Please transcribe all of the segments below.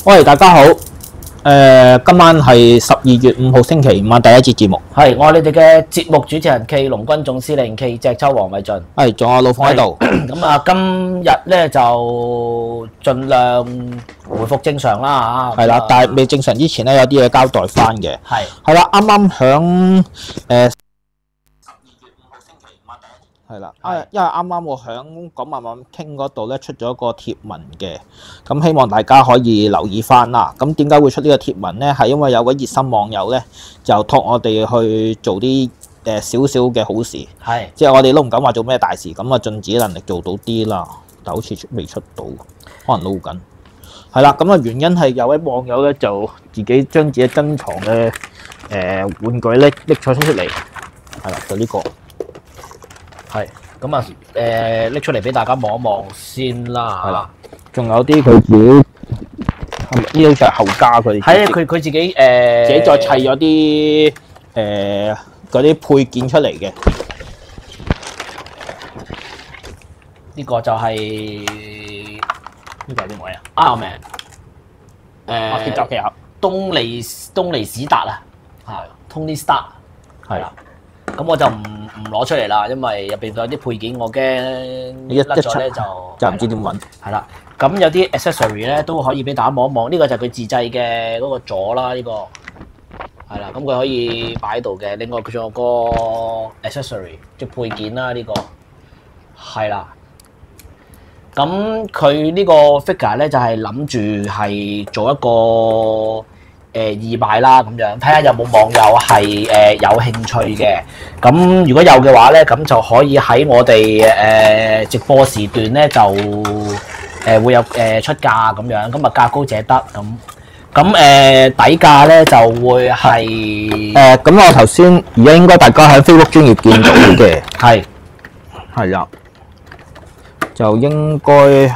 喂，大家好。今晚係12月5號星期五晚第一節節目。係，我係你哋嘅節目主持人 K 龍軍總司令 K 隻秋黃偉俊。係，仲有老馮喺度。咁啊，今日咧就盡量回復正常啦嚇。係啦，但係未正常之前咧，有啲嘢交代翻嘅。係。係啦，啱啱響係啦，因為啱啱我響講慢慢傾嗰度咧出咗個貼文嘅，咁希望大家可以留意翻啦。咁點解會出呢個貼文咧？係因為有位熱心網友咧就託我哋去做啲少少嘅好事，係，即係我哋都唔敢話做咩大事，咁啊盡自己能力做到啲啦。但好似未出到，可能撈緊。係啦，咁啊原因係有位網友咧就自己將自己珍藏嘅玩具拎咗出嚟，係啦，就呢個。係，咁啊拎出嚟俾大家望一望先啦。係啦，仲有啲佢自己呢啲就係後加佢哋。係啊，佢自己自己再砌咗啲嗰啲配件出嚟嘅。呢個就係呢個係邊位啊？Iron Man。鐵甲奇俠。東尼史達啊，係 Tony Stark。係啦。咁我就唔攞出嚟啦，因為入邊有啲配件，我驚甩咗咧就唔知點揾。係啦，咁有啲 accessory 咧都可以俾大家望一望。呢個就係佢自製嘅嗰個座啦，呢個係啦，咁佢可以擺喺度嘅。另外佢仲有個 accessory 即係配件啦，呢個係啦。咁佢呢個 figure 咧就係諗住係做一個義賣啦咁樣，睇下有冇網友係有興趣嘅。咁如果有嘅話咧，咁就可以喺我哋直播時段咧就會有出價咁樣，咁啊價高者得咁底價咧就會係咁我頭先而家應該大家喺 Facebook 專頁見到嘅，係啦，就應該。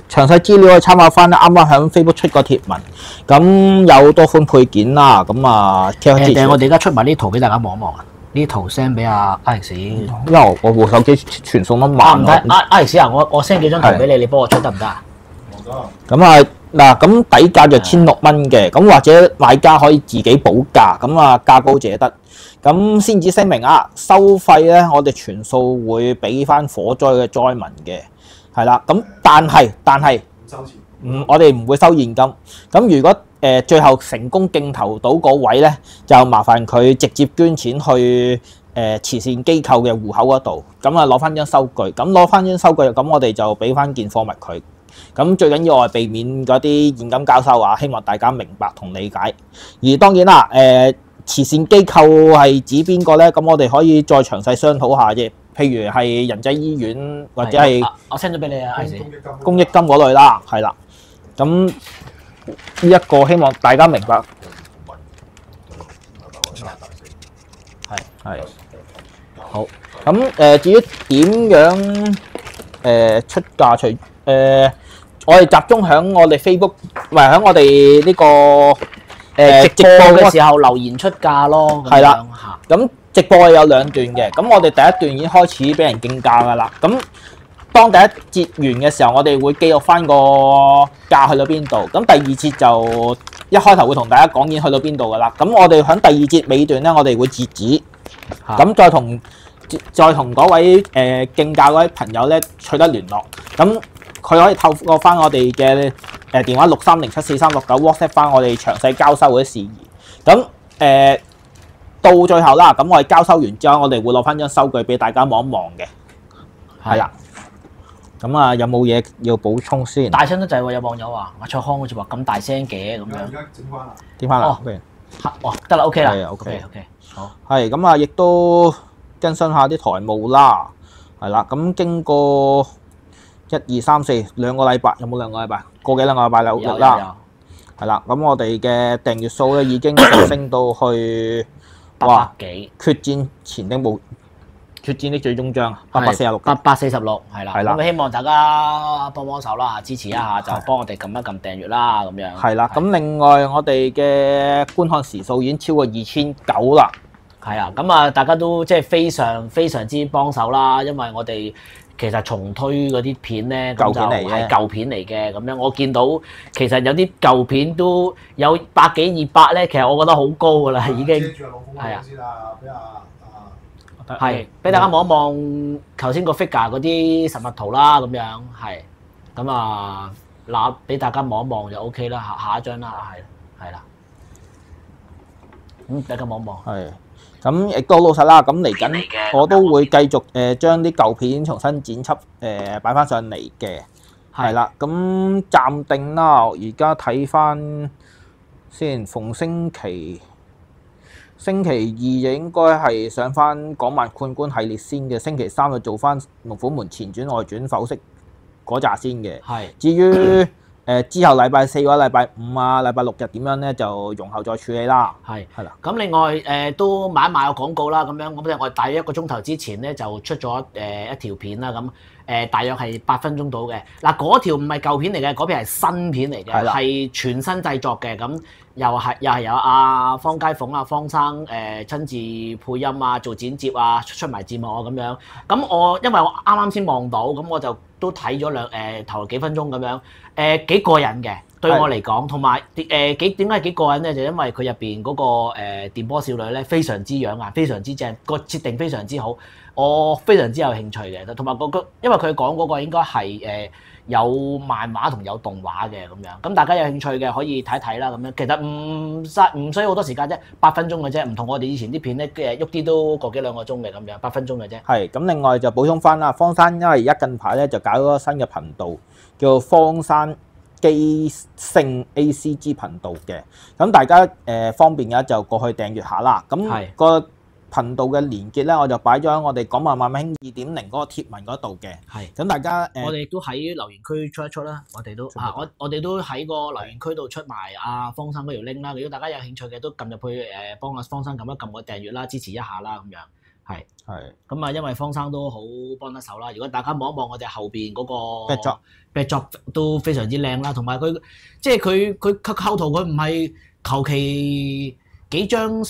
詳細資料可以參考翻，啱啱喺 Facebook 出個貼文，咁有多款配件啦，咁啊，我哋而家出埋呢圖俾大家望一望啊！呢圖 send 俾阿 Alex，因為我部手機傳送得慢。唔得，Alex 啊，我 send 幾張圖俾你，你幫我出得唔得啊？咁啊嗱，咁底價就1600蚊嘅，咁或者買家可以自己補價，咁啊價高者得。咁先至聲明啊，收費咧我哋全數會俾翻火災嘅災民嘅。係啦，咁但係唔收錢，我哋唔會收現金。咁如果最後成功競投到嗰位咧，就麻煩佢直接捐錢去慈善機構嘅戶口嗰度，咁啊攞翻張收據。咁攞翻張收據，咁我哋就俾翻件貨物佢。咁最緊要我係避免嗰啲現金交收啊，希望大家明白同理解。而當然啦，慈善機構係指邊個咧？咁我哋可以再詳細商討下啫。譬如係仁濟醫院或者係我 send 咗俾你啊，公益金嗰類啦，係啦。咁呢一個希望大家明白。係好。咁至於點樣出價？我哋集中喺我哋 Facebook，唔係喺我哋呢個直播嘅時候留言出價咯。係啦，咁。直播係有2段嘅，咁我哋第一段已經開始俾人競價㗎啦。咁當第一節完嘅時候，我哋會記錄翻個價去到邊度。咁第二節就一開頭會同大家講已經去到邊度㗎啦。咁我哋喺第二節尾段咧，我哋會截止，咁再同嗰位競價嗰位朋友咧取得聯絡。咁佢可以透過翻我哋嘅電話63074369 WhatsApp 翻我哋詳細交收嗰啲事宜。咁到最後啦，咁我哋交收完之後，我哋會攞翻張收據俾大家望一望嘅，係啦。咁啊，有冇嘢要補充先？大聲得滯喎，有網友話阿卓康好似話咁大聲嘅咁樣。而家整翻啦，哦，得啦 ，OK 啦 ，OK，好。係咁啊，亦都更新下啲台務啦，係啦。咁經過1、2、3、4兩個禮拜，有冇2個禮拜？個幾兩個禮拜有啦。係啦，咁我哋嘅訂閱數咧已經升到去。哇！決戰前的決戰的最終章846係啦，咁希望大家幫手啦，支持一下就幫我哋撳一撳訂閱啦，咁樣。係啦，咁另外我哋嘅觀看時數已經超過2900啦。係啊，咁啊大家都即係非常之幫手啦，因為我哋其實重推嗰啲片咧，舊咁就片嚟嘅係舊片嚟嘅咁樣。我見到其實有啲舊片都有百幾200咧，其實我覺得好高㗎啦，已經係啊。先啊，俾係俾大家望一望頭先個 figure 嗰啲實物圖啦，咁樣係咁啊，嗱俾大家望一望就 OK 啦，下一張啦，係啦，大家望一望。係。咁亦都老實啦，咁嚟緊我都會繼續將啲舊片重新剪輯擺翻上嚟嘅，係啦。咁暫定啦，而家睇翻先，逢星期2就應該係上翻港漫冠軍系列先嘅，星期3就做翻龍虎門前傳外傳剖析嗰扎先嘅。係。至於之後禮拜4或者禮拜5啊、禮拜6日點樣咧，就容後再處理啦。係啦。咁另外都買一買個廣告啦，咁樣咁我哋大約1個鐘頭之前咧就出咗一條片啦，咁大約係8分鐘到嘅。嗱嗰條唔係舊片嚟嘅，嗰片係新片嚟嘅，係全新製作嘅。咁又係有阿方佳鳳啊、方生親自配音啊、做剪接啊、出埋字幕啊咁樣。咁因為我啱啱先望到，咁我就都睇咗頭幾分鐘咁樣，幾過癮嘅對我嚟講，同埋點解幾過癮咧？就因為佢入邊嗰個電波少女咧非常之養眼，非常之正，個設定非常之好，我非常之有興趣嘅。同埋因為佢講嗰個應該係有漫畫同有動畫嘅咁樣，咁大家有興趣嘅可以睇睇啦咁樣。其實唔需要好多時間啫，8分鐘嘅啫，唔同我哋以前啲片咧喐啲都個幾兩個鐘嘅咁樣，8分鐘嘅啫。係咁，另外就補充翻啦，方山因為而家近排咧就搞咗個新嘅頻道，叫做方山機聖 ACG 頻道嘅，咁大家方便嘅就過去訂閱下啦。咁個頻道嘅連結咧，我就擺咗喺我哋港漫漫興2.0嗰個貼文嗰度嘅。咁大家我哋都喺留言區出一出啦，我哋都我哋都喺個留言區度出埋阿方生嗰條 link 啦。如果大家有興趣嘅，都撳入去幫阿方生撳一撳個訂閱啦，支持一下啦咁樣。係咁啊，因為方生都好幫得手啦。如果大家望一望我哋後邊嗰個 backdrop 都非常之靚啦，同埋佢即係佢構圖佢唔係求其幾張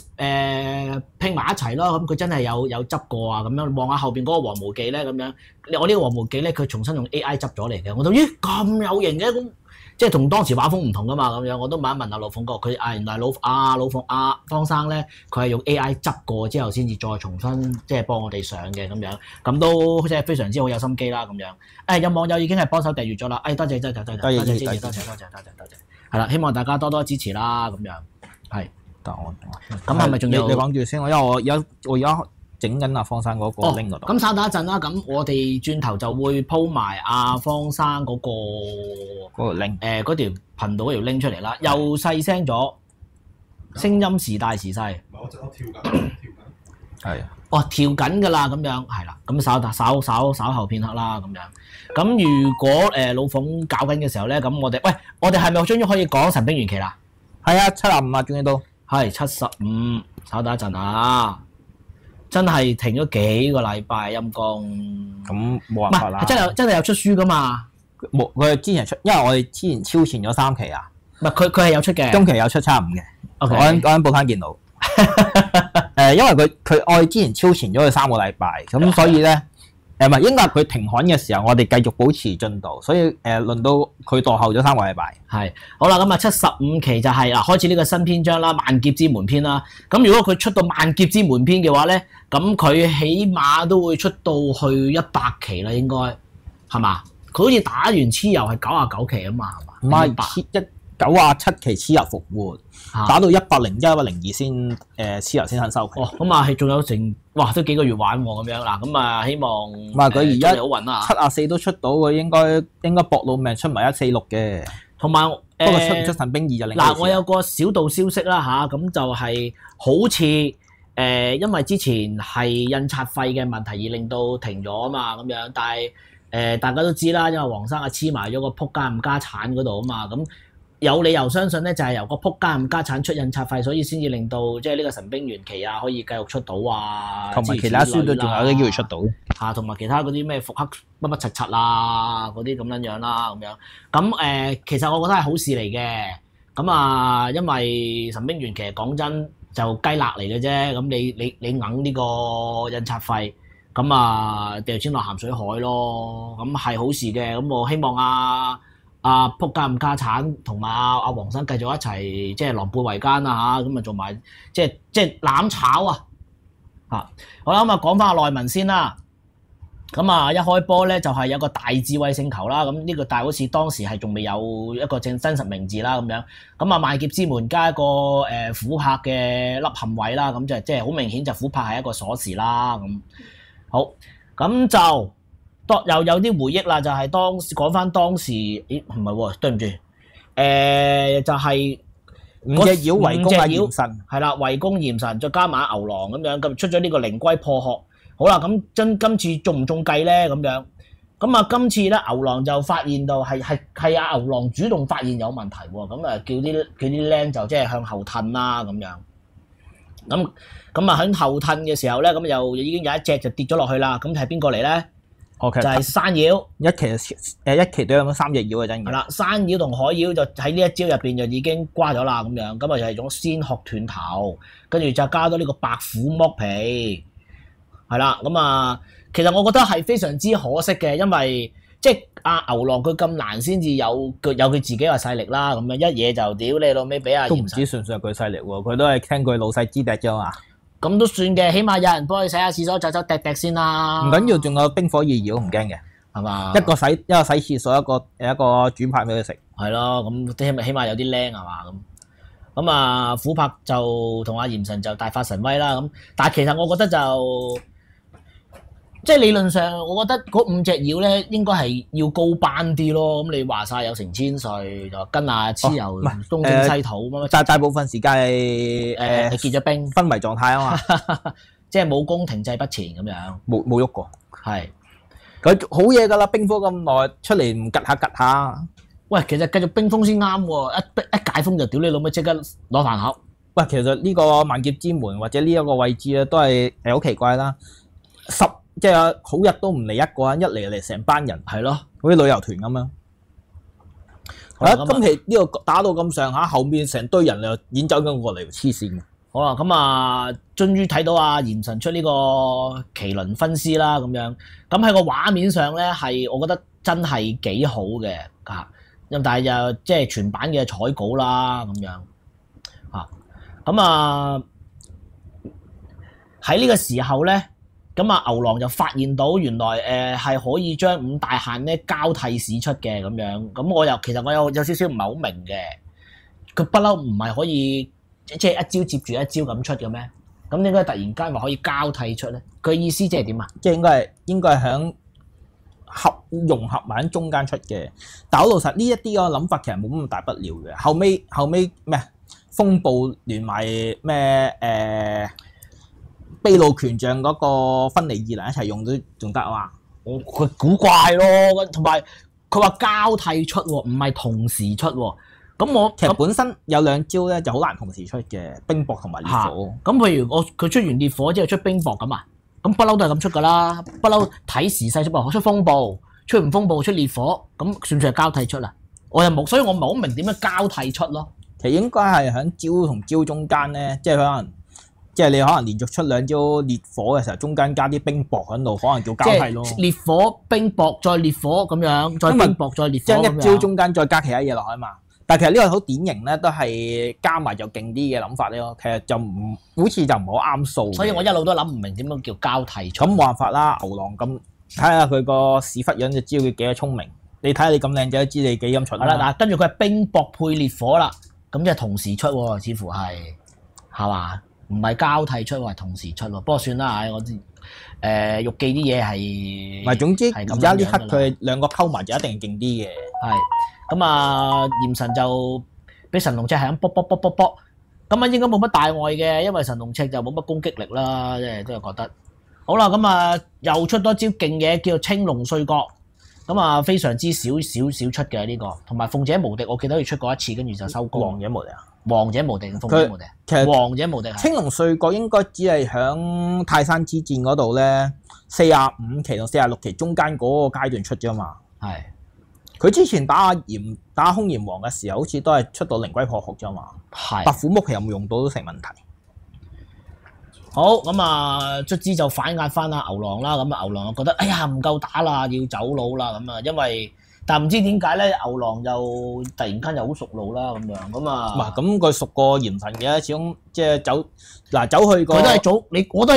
拼埋一齊咯，咁佢真係有執過啊咁樣。望下後邊嗰個黃毛記咧咁樣，我呢個黃毛記咧佢重新用 AI 執咗嚟嘅，我就咦咁有型嘅咁。即係同當時畫風唔同噶嘛，咁樣我都問一問阿老鳳哥，佢原來方生咧，佢係用 AI 執過之後先至再重新即係幫我哋上嘅咁樣，咁都即係非常之好有心機啦咁樣。有網友已經係幫手訂閱咗啦，多謝支持，多謝，係啦，希望大家多多支持啦咁樣，係。咁係咪仲有？你講住先，因為我而家整緊阿方生嗰個 link 嗰度。咁稍等一陣啦，咁我哋轉頭就會鋪埋阿方生嗰個 link，嗰條頻道嗰條 link 出嚟啦，又細聲咗，聲音時大時細。我跳緊。係。跳緊㗎啦，咁樣係啦，咁稍後片刻啦，咁樣。咁如果老鳳搞緊嘅時候咧，咁我哋係咪終於可以講神兵玄奇啦？係啊，75啊，終於到。係75，稍等一陣啊！真係停咗幾個禮拜陰公，咁冇辦法啦。真係有出書噶嘛？冇，佢之前出，因為我哋之前超前咗3期啊。唔係佢係有出嘅，中期有出75嘅。我喺報攤見到。因為我哋之前超前咗佢3個禮拜，咁所以咧唔係應該係佢停刊嘅時候，我哋繼續保持進度，所以輪到佢墮後咗3個禮拜。係好啦，咁啊75期就係開始呢個新篇章啦，萬劫之門篇啦。咁如果佢出到萬劫之門篇嘅話咧，咁佢起碼都會出到去100期啦，應該係嘛？佢好似打完蚩尤係99期啊嘛，係嘛？唔係97期蚩尤復活，打到101、102先蚩尤先肯收皮。咁啊係仲有成都幾個月玩喎咁樣嗱，咁啊希望唔係佢而家好運啊74都出到，佢應該搏老命出埋146嘅。同埋不過出唔出神兵2就另外。我有個小道消息啦吓，咁就係好似因為之前係印刷費嘅問題而令到停咗啊嘛咁樣，但係大家都知啦，因為黃生黐埋咗個仆家冚家產嗰度啊嘛，咁有理由相信咧就係由個仆家冚家產出印刷費，所以先至令到即係呢個神兵玄奇啊可以繼續出到啊，同埋其他書都仲有啲機會出到同埋其他嗰啲咩復刻乜乜柒柒啊嗰啲咁樣啦咁樣，咁其實我覺得係好事嚟嘅，咁因為神兵玄奇講真就雞肋嚟嘅啫，咁你硬呢個印刷費。咁啊掉錢落鹹水海咯，咁係好事嘅。咁我希望仆家唔家產同埋阿黃生繼續一齊即係狼狽為奸啊嚇，咁啊做埋即係攬炒啊嚇。好啦，咁啊講翻阿內文先啦。咁啊，一開波咧就係有個大智慧星球啦，咁呢個大好似當時係仲未有一個真實名字啦咁樣。咁啊，萬劫之門加一個琥珀嘅粒陷位啦，咁就即係好明顯就琥珀係一個鎖匙啦。咁好，咁就又有啲回憶啦，就係講翻當時，咦唔係喎，對唔住，就係五隻妖圍攻阿炎神，係啦，圍攻炎神，再加埋牛郎咁樣，咁出咗呢個靈龜破殼。好啦，咁今次中唔中計咧？咁樣，咁啊今次咧牛郎就發現到係阿牛郎主動發現有問題喎，咁啊叫啲僆就即係向後褪啦咁樣。咁啊喺後褪嘅時候咧，咁又已經有一隻就跌咗落去啦。咁係邊個嚟咧？就係山妖。一期都有咁3隻妖嘅真嘅。係啦，山妖同海妖就喺呢一招入邊就已經瓜咗啦咁樣。咁啊就係種仙殼斷頭，跟住就加多呢個白虎剝皮。係啦，咁啊，其實我覺得係非常之可惜嘅，因為即係阿牛郎佢咁難先至有佢自己嘅勢力啦，咁樣一嘢就屌你老尾俾阿都唔知算唔算係佢勢力喎，佢都係聽佢老細支笛啫嘛。咁都算嘅，起碼有人幫佢洗下廁所，走走趯趯先啦。唔緊要，仲有冰火二妖唔驚嘅，係嘛？一個洗廁所，一個煮派俾佢食。係咯，咁起碼有啲靚係嘛咁。咁啊，琥珀就同阿炎神就大發神威啦。咁但係其實我覺得就即係理論上，我覺得嗰5隻妖咧應該係要高班啲咯。咁你話晒有成千歲，就跟阿蚩尤東征西討乜乜，大部分時間係結咗冰昏迷狀態啊嘛，即係武功停滯不前咁樣，冇喐過。係佢好嘢㗎啦，冰封咁耐出嚟唔趌下。喂，其實繼續冰封先啱喎，一解封就屌你老母即刻攞飯盒。喂，其實呢個萬劫之門或者呢一個位置咧，都係好奇怪啦。即係好日都唔嚟一個人，一嚟成班人，係咯，好似旅遊團咁樣。今期呢個打到咁上下，後面成堆人又演走緊過嚟，黐線嘅。好啦，咁啊，終於睇到阿炎神出呢個麒麟分屍啦，咁樣。咁喺個畫面上咧，係我覺得真係幾好嘅嚇。咁但係就即係全版嘅彩稿啦，咁樣嚇。咁啊喺呢個時候咧。咁啊，牛郎就發現到原來係可以將5大限咧交替使出嘅咁樣，咁其實我有少少唔係好明嘅，佢不嬲唔係可以即係一招接住一招咁出嘅咩？咁點解突然間話可以交替出咧？佢意思即係點啊？即係應該係響融合埋喺中間出嘅。但係老實呢一啲個諗法其實冇咁大不了嘅。後尾咩風暴連埋咩秘魯權杖嗰個分離異能一齊用都仲得啊嘛！佢古怪咯，同埋佢話交替出喎，唔係同時出喎。咁其實本身有2招咧就好難同時出嘅，冰雹同埋烈火。咁譬如佢出完烈火之後出冰雹咁啊，咁不嬲都係咁出噶啦，不嬲睇時勢出喎，出風暴，出完風暴出烈火，咁算唔算係交替出啊？我又冇，所以我唔係好明點樣交替出咯。其實應該係喺招同招中間咧，即係可能。即係你可能連續出2招烈火嘅時候，中間加啲冰雹喺度，可能叫交替咯。烈火、冰雹再烈火咁樣，再冰雹再烈火咁樣。將一招中間再加其他嘢落去嘛。但係其實呢個好典型咧，都係加埋就勁啲嘅諗法咧。其實就好似就唔好啱數。所以我一路都諗唔明點樣叫交替出。咁冇辦法啦，牛郎咁睇下佢個屎忽樣就知道佢幾多聰明。你睇下你咁靚仔，都知你幾咁蠢。係啦，嗱，跟住佢係冰雹配烈火啦，咁即係同時出喎，似乎係嘛？唔係交替出，係同時出喎。不過算啦，我知玉記啲嘢係。唔係，總之而家呢刻佢2個溝埋就一定勁啲嘅。係咁啊，炎神就俾神龍尺係咁卜。咁啊應該冇乜大礙嘅，因為神龍尺就冇乜攻擊力啦，即係都係覺得。好啦，咁啊又出多招勁嘢，叫做青龍碎角。咁啊非常之少出嘅呢個，同埋鳳姐無敵，我記得佢出過一次，跟住就收工。王者無敵啊！王者無敵，鳳姐無敵。其實王者無敵係青龍碎角應該只係響泰山之戰嗰度咧，45期同46期中間嗰個階段出啫嘛。係。佢之前打空炎王嘅時候，好似都係出到靈龜破殼啫嘛。係。白虎木其實有冇用到都成問題。好咁啊，卒之就反壓翻阿牛郎啦。咁啊，牛郎就覺得哎呀唔夠打啦，要走佬啦。咁啊，因為但唔知點解咧，牛郎又突然間又好熟路啦咁樣。咁啊，唔係咁佢熟過鹽神嘅，始終即係走去個佢都係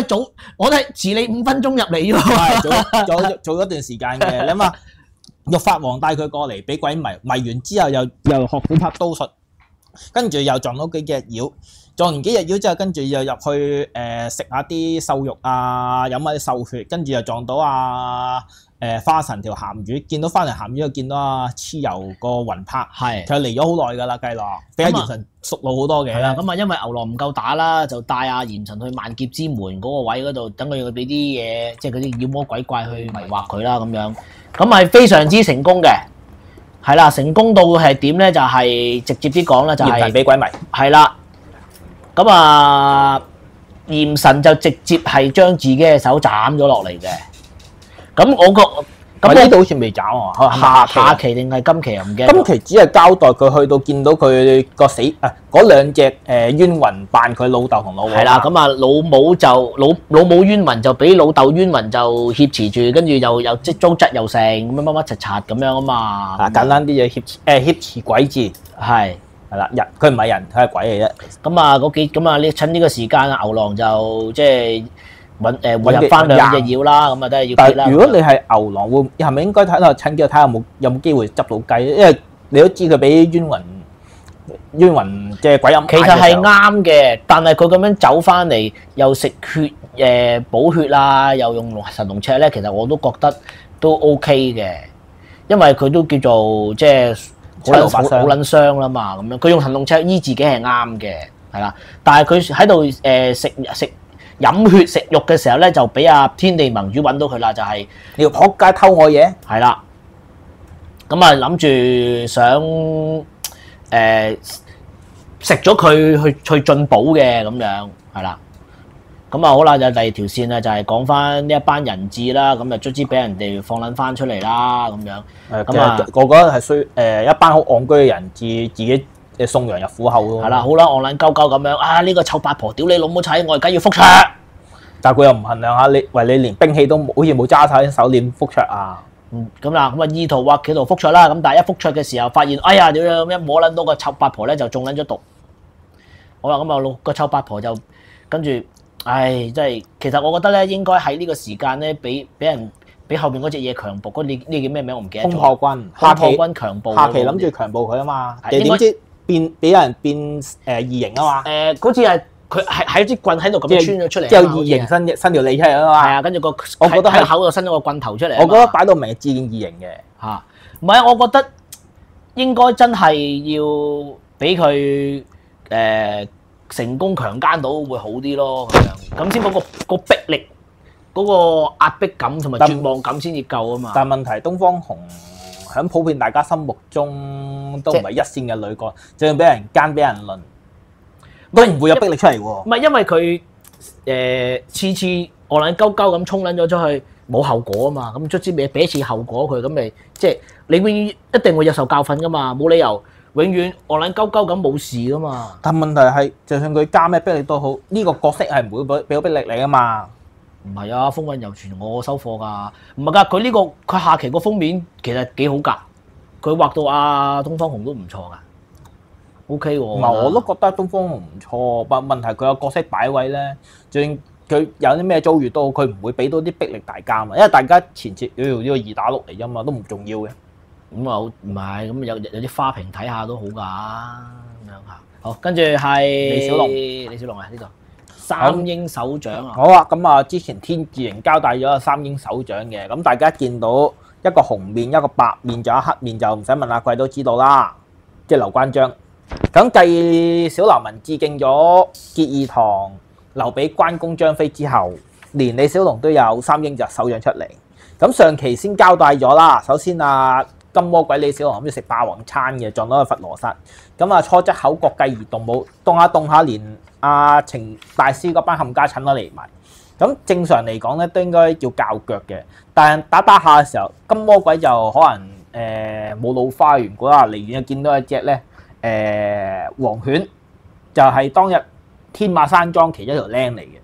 早，我都係遲你5分鐘入嚟啫喎。係做咗一段時間嘅。你諗下，玉法王帶佢過嚟俾鬼迷完之後，又學古拍刀術，跟住又撞到幾隻妖。撞完幾日妖之後，跟住又入去食下啲獸肉啊，飲下啲獸血，跟住又撞到花神條鹹魚，見到翻嚟鹹魚又見到蚩尤個魂魄，係佢嚟咗好耐㗎啦，計落比阿鹽神熟路好多嘅。係啦，咁啊，因為牛郎唔夠打啦，就帶阿鹽神去萬劫之門嗰個位嗰度，等佢俾啲嘢，即係嗰啲妖魔鬼怪去迷惑佢啦，咁樣，咁係非常之成功嘅。係啦，成功到係點咧？就係直接啲講啦，就係俾鬼迷。係啦。咁啊，鹽神就直接係將自己嘅手斬咗落嚟嘅。咁咁呢度好似未斬喎，下期定係今期又唔記得。今期只係交代佢去到見到佢個死嗰兩隻冤魂扮佢老豆同老母。係啦，咁啊老母冤魂就俾老豆冤魂就挾持住，跟住又即糟質又成咁樣乜乜柒柒咁樣啊嘛。簡單啲嘢挾持鬼字係啦，佢唔係人，佢係鬼嚟啫。咁啊，你趁呢個時間啊，牛郎就即係換入翻兩隻妖啦，咁啊都係要。但係如果你係牛郎，係咪應該趁機睇下有冇機會執到雞？因為你都知佢俾冤魂嘅鬼飲。其實係啱嘅，但係佢咁樣走翻嚟，又食血補血啊，又用神龍尺咧，其實我都覺得都 OK 嘅，因為佢都叫做即係。好撚傷啦嘛，咁樣佢用神龍尺醫自己係啱嘅，係啦。但係佢喺度食飲血食肉嘅時候咧，就俾阿天地盟主揾到佢啦，就係你要撲街偷我嘢，係啦。咁啊諗住想食咗佢去進補嘅咁樣，係啦。咁啊好啦，就第二條線啦，就係講翻呢一班人質啦，咁啊卒之俾人哋放撚翻出嚟啦，咁樣。咁啊，我覺得係一班好戇居嘅人質，自己送羊入虎口咯。係啦，好啦，戇撚鳩鳩咁樣啊！呢個臭八婆，屌你老母閪，我而家要復出。但係佢又唔衡量下你連兵器都冇，好似冇揸晒手鏈復出啊。咁啦，咁啊意圖話企圖復出啦，咁但係一復出嘅時候，發現哎呀屌你，一摸撚到個臭八婆咧就中撚咗毒。好啦，咁啊個臭八婆就跟住。唉，真係，其實我覺得咧，應該喺呢個時間咧，俾後邊嗰隻嘢強暴，嗰呢叫咩名我唔記得咗。空破軍，空破軍強暴。下期諗住強暴佢啊嘛，點知俾人變異形啊嘛。嗰次係佢係一支棍喺度咁樣穿咗出嚟。之後異形伸條脷出嚟啊嘛。係啊，跟住我覺得喺口度伸咗個棍頭出嚟。我覺得擺到明係致敬異形嘅嚇，唔係我覺得應該真係要俾佢成功強姦到會好啲咯，咁先嗰個逼力、嗰個壓迫感同埋絕望感先至夠啊嘛。但係問題，東方紅喺普遍大家心目中都唔係一線嘅女角，就算俾人奸俾人論，都唔會有逼力出嚟喎。唔係因為佢次次戇撚鳩鳩咁衝撚咗出去，冇後果啊嘛。咁卒之俾一次後果佢，咁咪即係你永遠一定會有受教訓噶嘛，冇理由。永遠戇撚鳩鳩咁冇事噶嘛，但問題係，就算佢加咩逼力都好，呢個角色係唔會俾到逼力你噶嘛。唔係啊，風韻猶存我收貨㗎，唔係㗎，佢呢個佢下期個封面其實幾好㗎，佢畫到阿東方紅都唔錯㗎，OK 喎。唔係我都覺得東方紅唔錯，但問題佢個角色擺位咧，就算佢有啲咩遭遇都好，佢唔會俾到啲逼力大家嘛，因為大家前設呢個2打6嚟啫嘛，都唔重要嘅。咁啊，唔係咁有啲花瓶睇下都好㗎，咁樣嚇。好，跟住係李小龍啊，呢度三鷹首長啊。好啊，咁啊，之前天字形交代咗三鷹首長嘅，咁大家見到一個紅面、一個白面，仲有黑面，就唔使問阿貴都知道啦，即係劉關張。咁繼小流氓致敬咗結義堂、留俾關公、張飛之後，連李小龍都有三鷹就首長出嚟。咁上期先交代咗啦，首先金魔鬼李小龍諗住食霸王餐嘅，撞到個佛羅薩。咁啊，初則口角繼而動武，動下連程大師嗰班冚家鏟都嚟埋。咁正常嚟講咧，都應該要較腳嘅。但係打下嘅時候，金魔鬼就可能冇老花緣故啦，離遠就見到一隻咧黃犬，就係當日天馬山莊其中一條僆嚟嘅。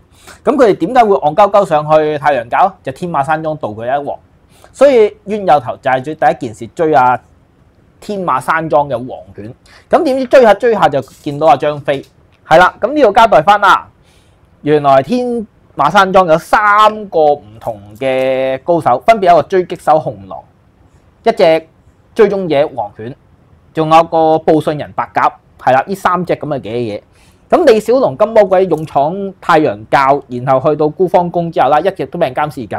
咁佢哋點解會戇鳩鳩上去太陽教？就天馬山莊渡佢一鑊，所以冤有頭就係最第一件事追阿天馬山莊嘅黃犬。咁點知追下就見到阿張飛，係啦。咁呢度交代翻啦，原來天馬山莊有3個唔同嘅高手，分別有一個追擊手紅狼，一隻追蹤者黃犬，仲有個報信人白鴿，係啦，呢3隻咁嘅嘢。咁李小龍金魔鬼勇闖太陽教，然後去到孤芳宮之後啦，一直都俾人監視緊。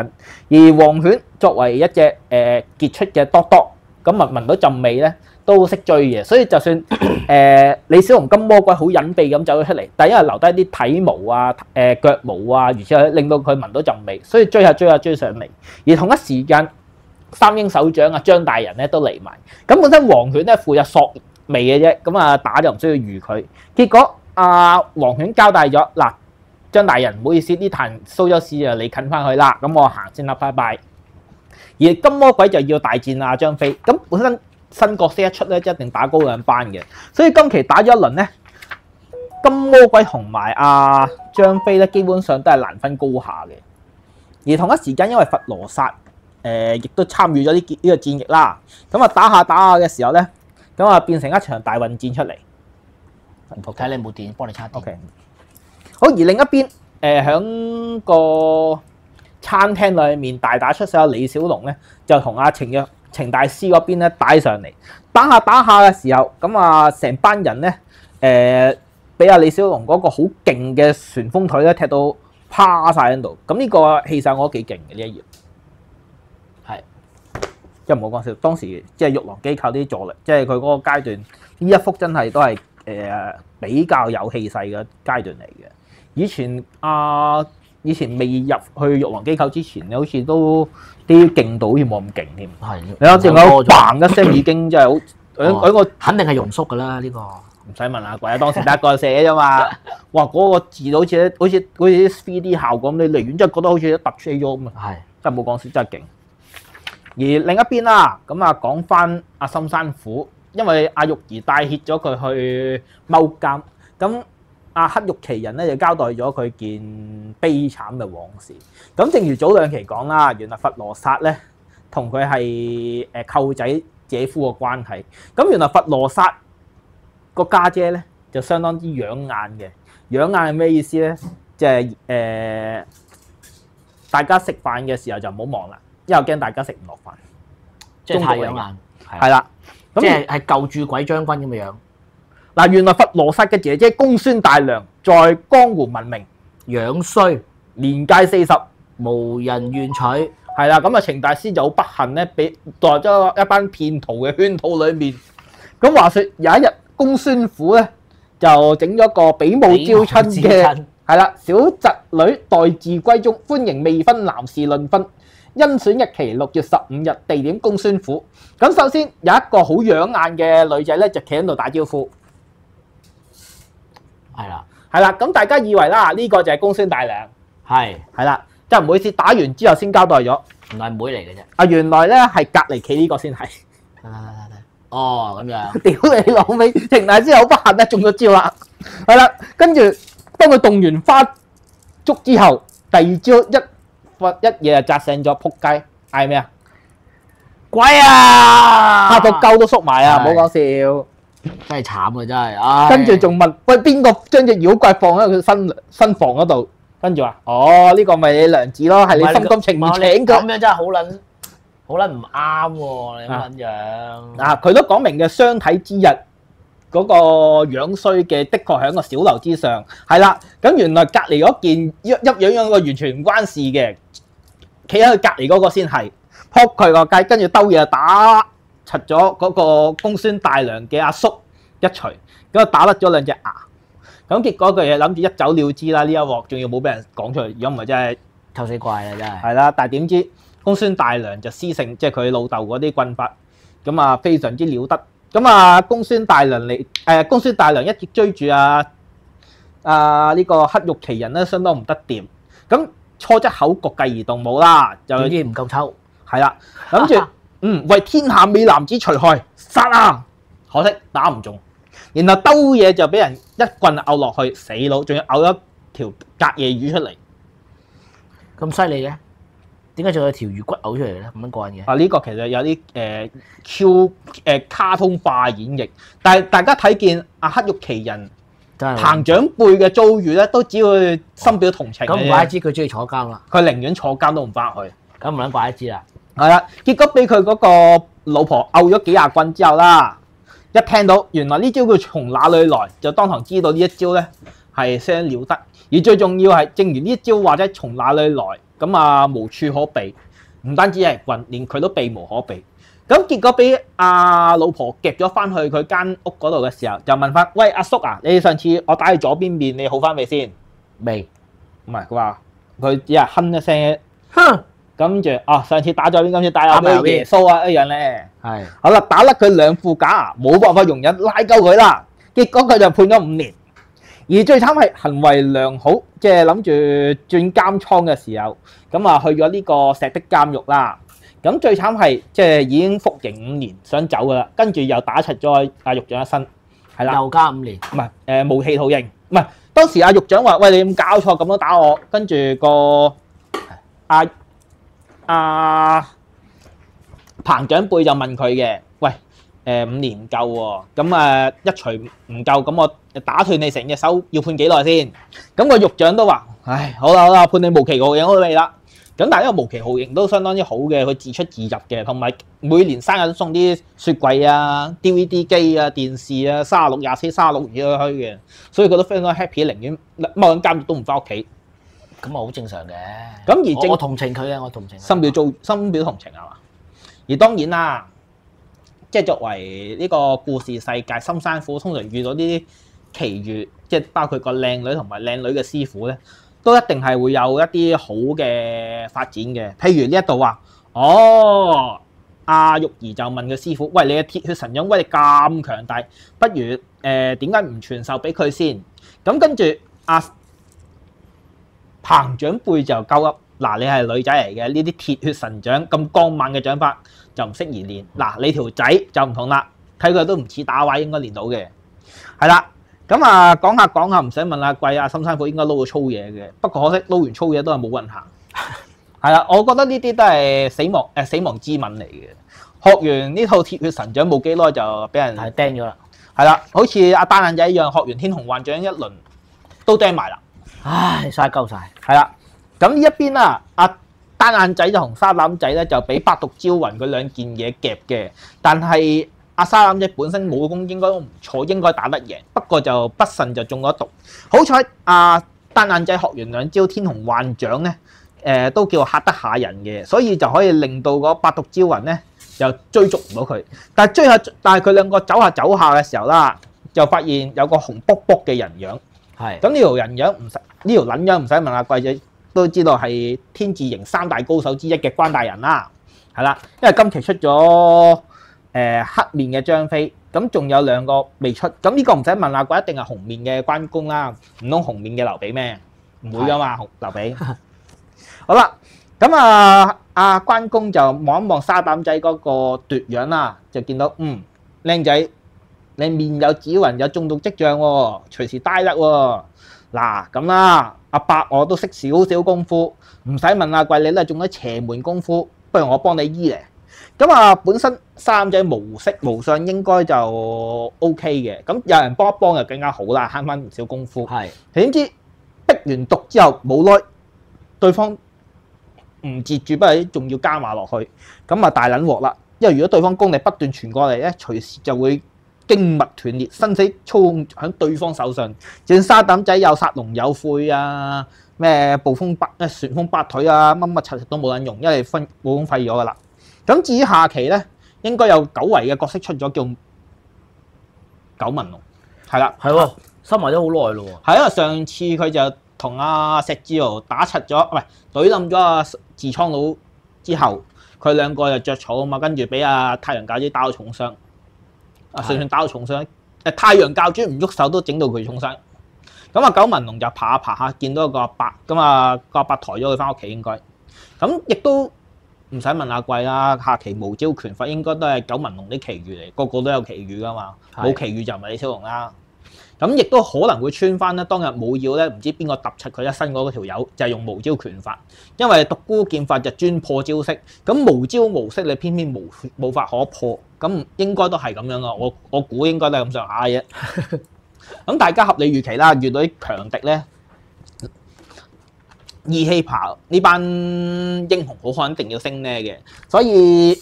而黃犬作為一隻傑出嘅多多，咁聞到陣味咧都識追嘅，所以就算李小龍金魔鬼好隱蔽咁走咗出嚟，但係因為留低啲體毛啊、腳毛啊，如此類令到佢聞到陣味，所以追下追上嚟。而同一時間，三英首長啊張大人咧都嚟埋。咁本身黃犬咧負責索味嘅啫，咁啊打就唔需要預佢。結果黃犬交代咗嗱，張大人唔好意思，呢壇蘇州市啊你近翻去啦，咁我行先啦，拜拜。而金魔鬼就要大戰阿張飛，咁本身新角色一出咧，一定打高2班嘅，所以今期打咗一輪咧，金魔鬼同埋阿張飛咧，基本上都係難分高下嘅。而同一時間，因為佛羅薩亦都參與咗呢個戰役啦，咁啊打下嘅時候咧，咁啊變成一場大混戰出嚟。睇你冇電，幫你插電。OK， 好。而另一邊，響個餐廳裏面大打出手嘅李小龍咧，就同阿程大師嗰邊咧打上嚟，打下嘅時候，咁啊成班人咧，俾阿李小龍嗰個好勁嘅旋風腿咧踢到趴晒喺度。咁呢個氣勢我覺得幾勁嘅呢一頁，係即係唔好講笑。當時即係玉郎機構啲助力，即係佢嗰個階段呢一幅真係都係比較有氣勢嘅階段嚟嘅。以前未入去玉郎機構之前，你好似都啲勁度好似冇咁勁添。係，你睇仲有嘭一聲已經真係好，嗰個肯定係容縮㗎啦呢個。唔使問阿鬼啊，當時得一個寫啫嘛。哇，嗰個字好似啲 3D 效果咁，你離遠真係覺得好似突出咗咁啊。係，真係冇講笑，真係勁。而另一邊啦，咁啊講翻阿深山虎，因為阿玉兒帶挈咗佢去踎監，咁阿黑玉奇人咧就交代咗佢件悲慘嘅往事。咁正如早2期講啦，原來佛羅薩咧同佢係舅仔姐夫嘅關係。咁原來佛羅薩個家姐咧就相當之養眼嘅。養眼係咩意思咧？即係大家食飯嘅時候就唔好望啦，因為驚大家食唔落飯。即係太養眼，係啦。即係舊駐鬼將軍咁嘅樣。嗱，原來佛羅薩嘅姐姐公孫大娘在江湖聞名，樣衰，年屆40，無人願娶。係啦，咁啊程大師就好不幸咧，俾墮咗一班騙徒嘅圈套裏面。咁話說有一日，公孫虎咧就整咗個比武招親嘅，係啦，小侄女待字閨中，歡迎未婚男士論婚。甄選日期6月15日，地點公孫府。咁首先有一個好養眼嘅女仔咧，就企喺度打招呼。係啦，咁大家以為啦，呢個就係公孫大娘。係啦，即係唔好意思，打完之後先交代咗，唔係妹嚟嘅啫。啊，原來咧係隔離企呢個先係。哦，咁樣。屌你老味，程大師好不幸咧，中咗招啦。係啦，跟住當佢動完花燭之後，第二朝一夜就扎醒咗，撲街嗌咩啊？鬼啊！嚇到鳩都縮埋啊！唔好講笑，真係慘啊！真係。跟住仲問：喂，邊個將隻妖怪放喺佢新房嗰度？跟住話：哦，呢個咪你娘子咯，係你心甘情願請嘅。咁樣真係好撚唔啱喎！你咁樣。啊，佢都講明嘅相睇之日。嗰個樣衰嘅，的確喺個小樓之上，係啦。咁原來隔離嗰件一樣個完全唔關事嘅，企喺佢隔離嗰個先係撲佢個街，跟住兜嘢打柒咗嗰個公孫大娘嘅阿叔一錘，咁啊打甩咗2隻牙。咁結果佢嘢諗住一走了之啦，呢一鑊仲要冇俾人講出嚟，如果唔係真係臭死怪啦真係。係啦，但係點知公孫大娘就施勝，即係佢老豆嗰啲棍法，咁啊非常之了得。咁啊，公孫大娘一直追住呢個黑玉奇人咧，相當唔得掂。咁初則口角繼而動武啦，就點知唔夠抽，係啦，諗住為天下美男子除害，殺啊！可惜打唔中，然後兜嘢就俾人一棍拗落去，死佬，仲要拗咗條隔夜魚出嚟。咁犀利嘅，點解仲有條魚骨嘔出嚟咧？咁樣過癮嘅。啊！呢個其實有啲卡通化演繹，但係大家睇見阿黑玉奇人真係彭長輩嘅遭遇咧，都只會深表同情嘅啫。咁唔怪得知佢中意坐監啦。佢寧願坐監都唔翻去。咁唔撚怪得知啦。係啦，結果俾佢嗰個老婆毆咗幾廿棍之後啦，一聽到原來呢招佢從哪裏來，就當堂知道呢一招咧係相了得。而最重要係，正如呢一招或者從哪裏來，咁啊無處可避，唔單止係棍，連佢都避無可避。咁結果俾阿老婆夾咗翻去佢間屋嗰度嘅時候，就問翻：喂，阿叔啊，你上次我打你左邊面，你好翻未先？未？唔係，佢話佢只係哼一聲，哼，跟住上次打左邊，今次打右邊，耶穌啊一樣咧。係。好啦，打甩佢兩副假牙，冇辦法容忍，拉鳩佢啦。結果佢就判咗5年。而最慘係行為良好，即係諗住轉監倉嘅時候，咁啊去咗呢個石壁監獄啦。咁最慘係即係已經服刑5年，想走噶啦，跟住又打柒咗阿獄長一身，係啦，又加5年，唔係無期徒刑，唔係當時阿獄長話：喂，你咁搞錯咁樣打我，跟住個彭長輩就問佢嘅：喂，5年唔夠喎，咁一錘唔夠，咁我打斷你成隻手，要判幾耐先？咁個獄長都話：唉，好啦，判你無期徒刑好未啦？咁但係呢個無期徒刑都相當之好嘅，佢自出自入嘅，同埋每年生日都送啲雪櫃啊、DVD 機啊、電視啊，36、24、36而開嘅，所以佢都非常 happy， 寧願踎緊監獄都唔翻屋企。咁啊好正常嘅。咁而我同情佢嘅，我同情。深表同情係嘛？而當然啦，即係作為呢個故事世界深山虎，通常遇到呢啲奇遇，即係包括個靚女同埋靚女嘅師傅咧，都一定係會有一啲好嘅發展嘅。譬如呢一度話，阿玉兒就問個師傅：喂，你嘅鐵血神掌威力咁強大，不如點解唔傳授俾佢先？咁跟住阿彭長輩就鳩噏：嗱，你係女仔嚟嘅，呢啲鐵血神掌咁剛猛嘅掌法就唔適宜練。嗱，你條仔就唔同啦，睇佢都唔似打靶應該練到嘅。係啦。咁講下唔使問阿貴啊，深山虎應該撈到粗嘢嘅，不過可惜撈完粗嘢都係冇運行。係啦，我覺得呢啲都係死亡之吻嚟嘅。學完呢套鐵血神掌冇幾耐就俾人係釘咗啦。係啦，好似阿單眼仔一樣，學完天虹幻掌一輪都釘埋啦。唉，嘥鳩晒。係啦，咁呢一邊啦，阿單眼仔就同沙膽仔咧就俾百毒招魂佢兩件嘢夾嘅，但係阿沙膽仔本身武功應該都唔錯，應該打得贏，不過就不慎就中咗毒。好彩阿單眼仔學完兩招天虹幻掌咧，都叫嚇得下人嘅，所以就可以令到嗰百毒招魂咧就追逐唔到佢。但係佢兩個走下嘅時候啦，就發現有個紅卜卜嘅人樣。係。咁呢條人樣唔使呢條撚樣唔使問阿貴仔都知道係天字營3大高手之一嘅關大人啦。係啦，因為今期出咗黑面嘅張飛，咁仲有2個未出，咁呢個唔使問阿貴，一定係紅面嘅關公啦，唔通紅面嘅劉備咩？唔會噶嘛，劉備。好啦，咁阿關公就望一望沙膽仔嗰個奪樣啦，就見到靚仔，你面有指紋，有中毒跡象喎，隨時呆甩喎。嗱咁啦，阿伯我都識少少功夫，唔使問阿貴，你都係中咗邪門功夫，不如我幫你醫嚟。咁本身沙膽仔無色無相，應該就 OK 嘅。咁有人幫一幫就更加好啦，慳翻唔少功夫。係。點知逼完毒之後冇耐，對方唔截住，不過仲要加碼落去，咁大撚鑊啦。因為如果對方功力不斷傳過嚟咧，隨時就會經脈斷裂，生死操控喺對方手上。就算沙膽仔有殺龍有悔啊，咩旋風八腿啊，乜乜柒都冇撚用，因為武功廢咗噶啦。咁至於下期咧，應該有久違嘅角色出咗，叫九紋龍，係啦，係喎，收埋咗好耐咯喎。係因為上次佢就同阿石志豪打柒咗，唔係懟冧咗阿痔瘡佬之後，佢兩個就着草啊嘛，跟住俾阿太陽教主打到重傷，算打到重傷。太陽教主唔喐手都整到佢重傷。咁九紋龍就爬下，見到一個阿伯，咁個阿伯抬咗佢翻屋企應該。咁亦都唔使問阿貴啦，下期無招拳法應該都係九紋龍啲奇遇嚟，個個都有奇遇噶嘛，冇奇遇就唔係李小龍啦。咁亦都可能會穿翻咧，當日冇妖咧，唔知邊個揼柒佢一身嗰條友，就係用無招拳法，因為獨孤劍法就專破招式，咁無招無式你偏偏無法可破，咁應該都係咁樣啊！我估應該都係咁上下嘅。咁大家合理預期啦，遇到啲強敵咧，義氣爬呢班英雄好肯定要升呢嘅，所以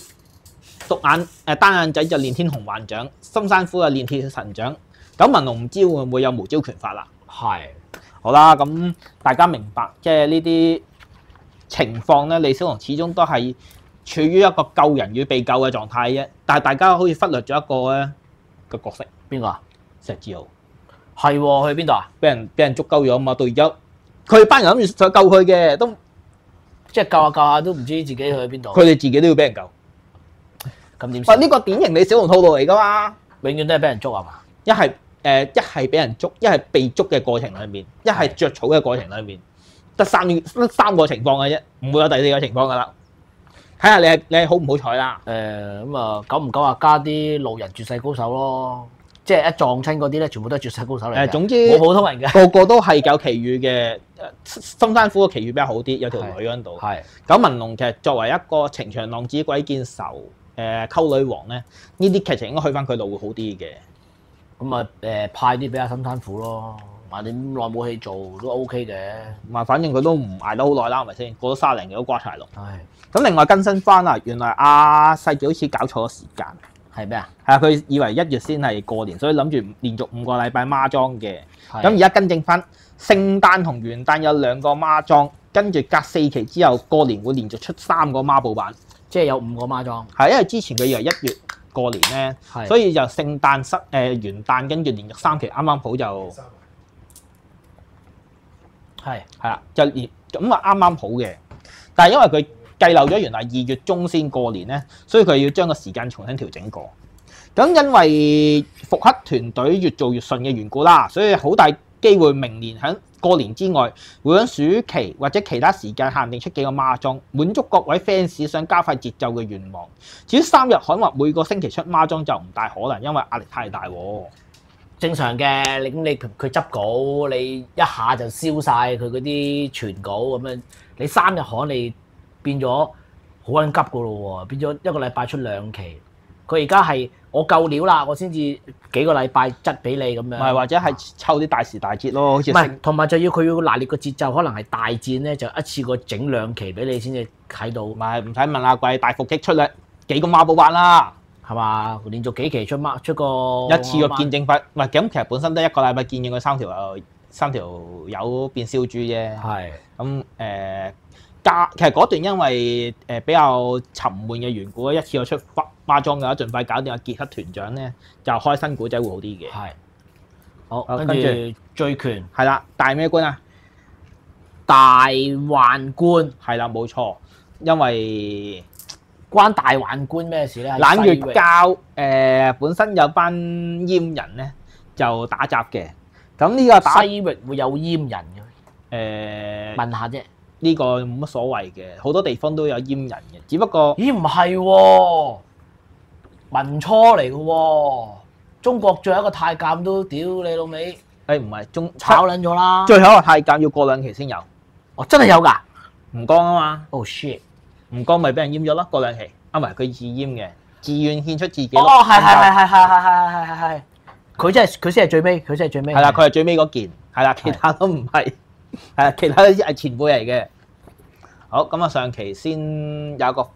獨眼單眼仔就練天雄幻掌，深山虎就練鐵神掌。咁文龍唔知會唔會有無招拳法啦？係，好啦，咁大家明白，即係呢啲情況咧，李小龍始終都係處於一個救人與被救嘅狀態啫。但係大家好似忽略咗一個咧個角色，邊個啊？石志豪係喎，去邊度啊？俾人捉鳩咗啊嘛，到而家佢班人諗住想救佢嘅，都即係救下救下都唔知自己去邊度。佢哋自己都要俾人救。咁點喂，算？呢個典型李小龍套路嚟噶嘛？永遠都係俾人捉啊嘛？一係俾人捉，一係被捉嘅過程裏面，一係着草嘅過程裏面，得三個情況嘅啫，唔會有第四個情況噶啦。睇下你係好唔好彩啦。咁啊，久唔久啊，加啲路人絕世高手咯，即係一撞親嗰啲咧，全部都係絕世高手嚟嘅。總之冇普通人嘅，個個都係有奇遇嘅。深山虎嘅奇遇比較好啲，有條女喺度。係。咁文龍其實作為一個情場浪子鬼見愁溝女王咧，呢啲劇情應該去翻佢度會好啲嘅。咁啊派啲俾阿深山虎咯，話你咁耐冇戲做都 OK 嘅。反正佢都唔捱得好耐啦，係咪先？過咗30年都瓜柴龍。係。咁另外更新翻啦，原來阿細傑好似搞錯咗時間。係咩啊？係啊，佢以為1月先係過年，所以諗住連續5個禮拜孖裝嘅。咁而家更正翻，聖誕同元旦有2個孖裝，跟住隔4期之後過年會連續出3個孖寶版，即係有5個孖裝。係因為之前佢以為1月過年咧，所以就聖誕元旦跟住連續3期啱啱好就係啦，就連咁啊啱啱好嘅。但係因為佢計漏咗原來2月中先過年咧，所以佢要將個時間重新調整過。咁因為復刻團隊越做越順嘅緣故啦，所以好大機會明年喺過年之外，會喺暑期或者其他時間限定出幾個孖裝，滿足各位 fans 想加快節奏嘅願望。至於3日刊或每個星期出孖裝就唔大可能，因為壓力太大喎。正常嘅，你佢執稿，你一下就燒晒佢嗰啲全稿咁樣，你3日刊你變咗好撚急噶咯喎，變咗一個禮拜出2期。佢而家係我夠料啦，我先至幾個禮拜執俾你咁樣。唔係，或者係抽啲大時大節咯，好似唔係，同埋就要佢要拿捏個節奏，可能係大戰咧就一次過整2期俾你先至睇到。唔係唔使問阿貴，大伏擊出嚟幾個孖寶版啦，係嘛？連續幾期出個一次個見證法，唔係咁其實本身得1個禮拜見證佢3條友變燒豬啫。係咁其實嗰段因為比較沉悶嘅緣故，一次過出孖裝嘅話，盡快搞掂阿傑克團長咧，就開新古仔會好啲嘅。係，好跟住醉拳係啦，大咩官啊？大宦官係啦，冇錯，因為關大宦官咩事咧？冷月教本身有班閹人咧就打雜嘅，咁呢個西域會有閹人嘅？問下啫。呢個冇乜所謂嘅，好多地方都有閹人嘅，只不過咦唔係喎，民初嚟嘅喎，中國最後一個太監都屌你老味，唔係炒撚咗啦，最後一個太監要過2期先有，哦真係有㗎，吳剛啊嘛，oh shit，吳剛咪俾人閹咗咯，過2期，唔係佢自閹嘅，自願獻出自己，哦係，佢先係最尾，係啦，佢係最尾嗰件，係啦，其他都唔係。係啊，其他啲係前輩嚟嘅。好咁啊，上期先有一個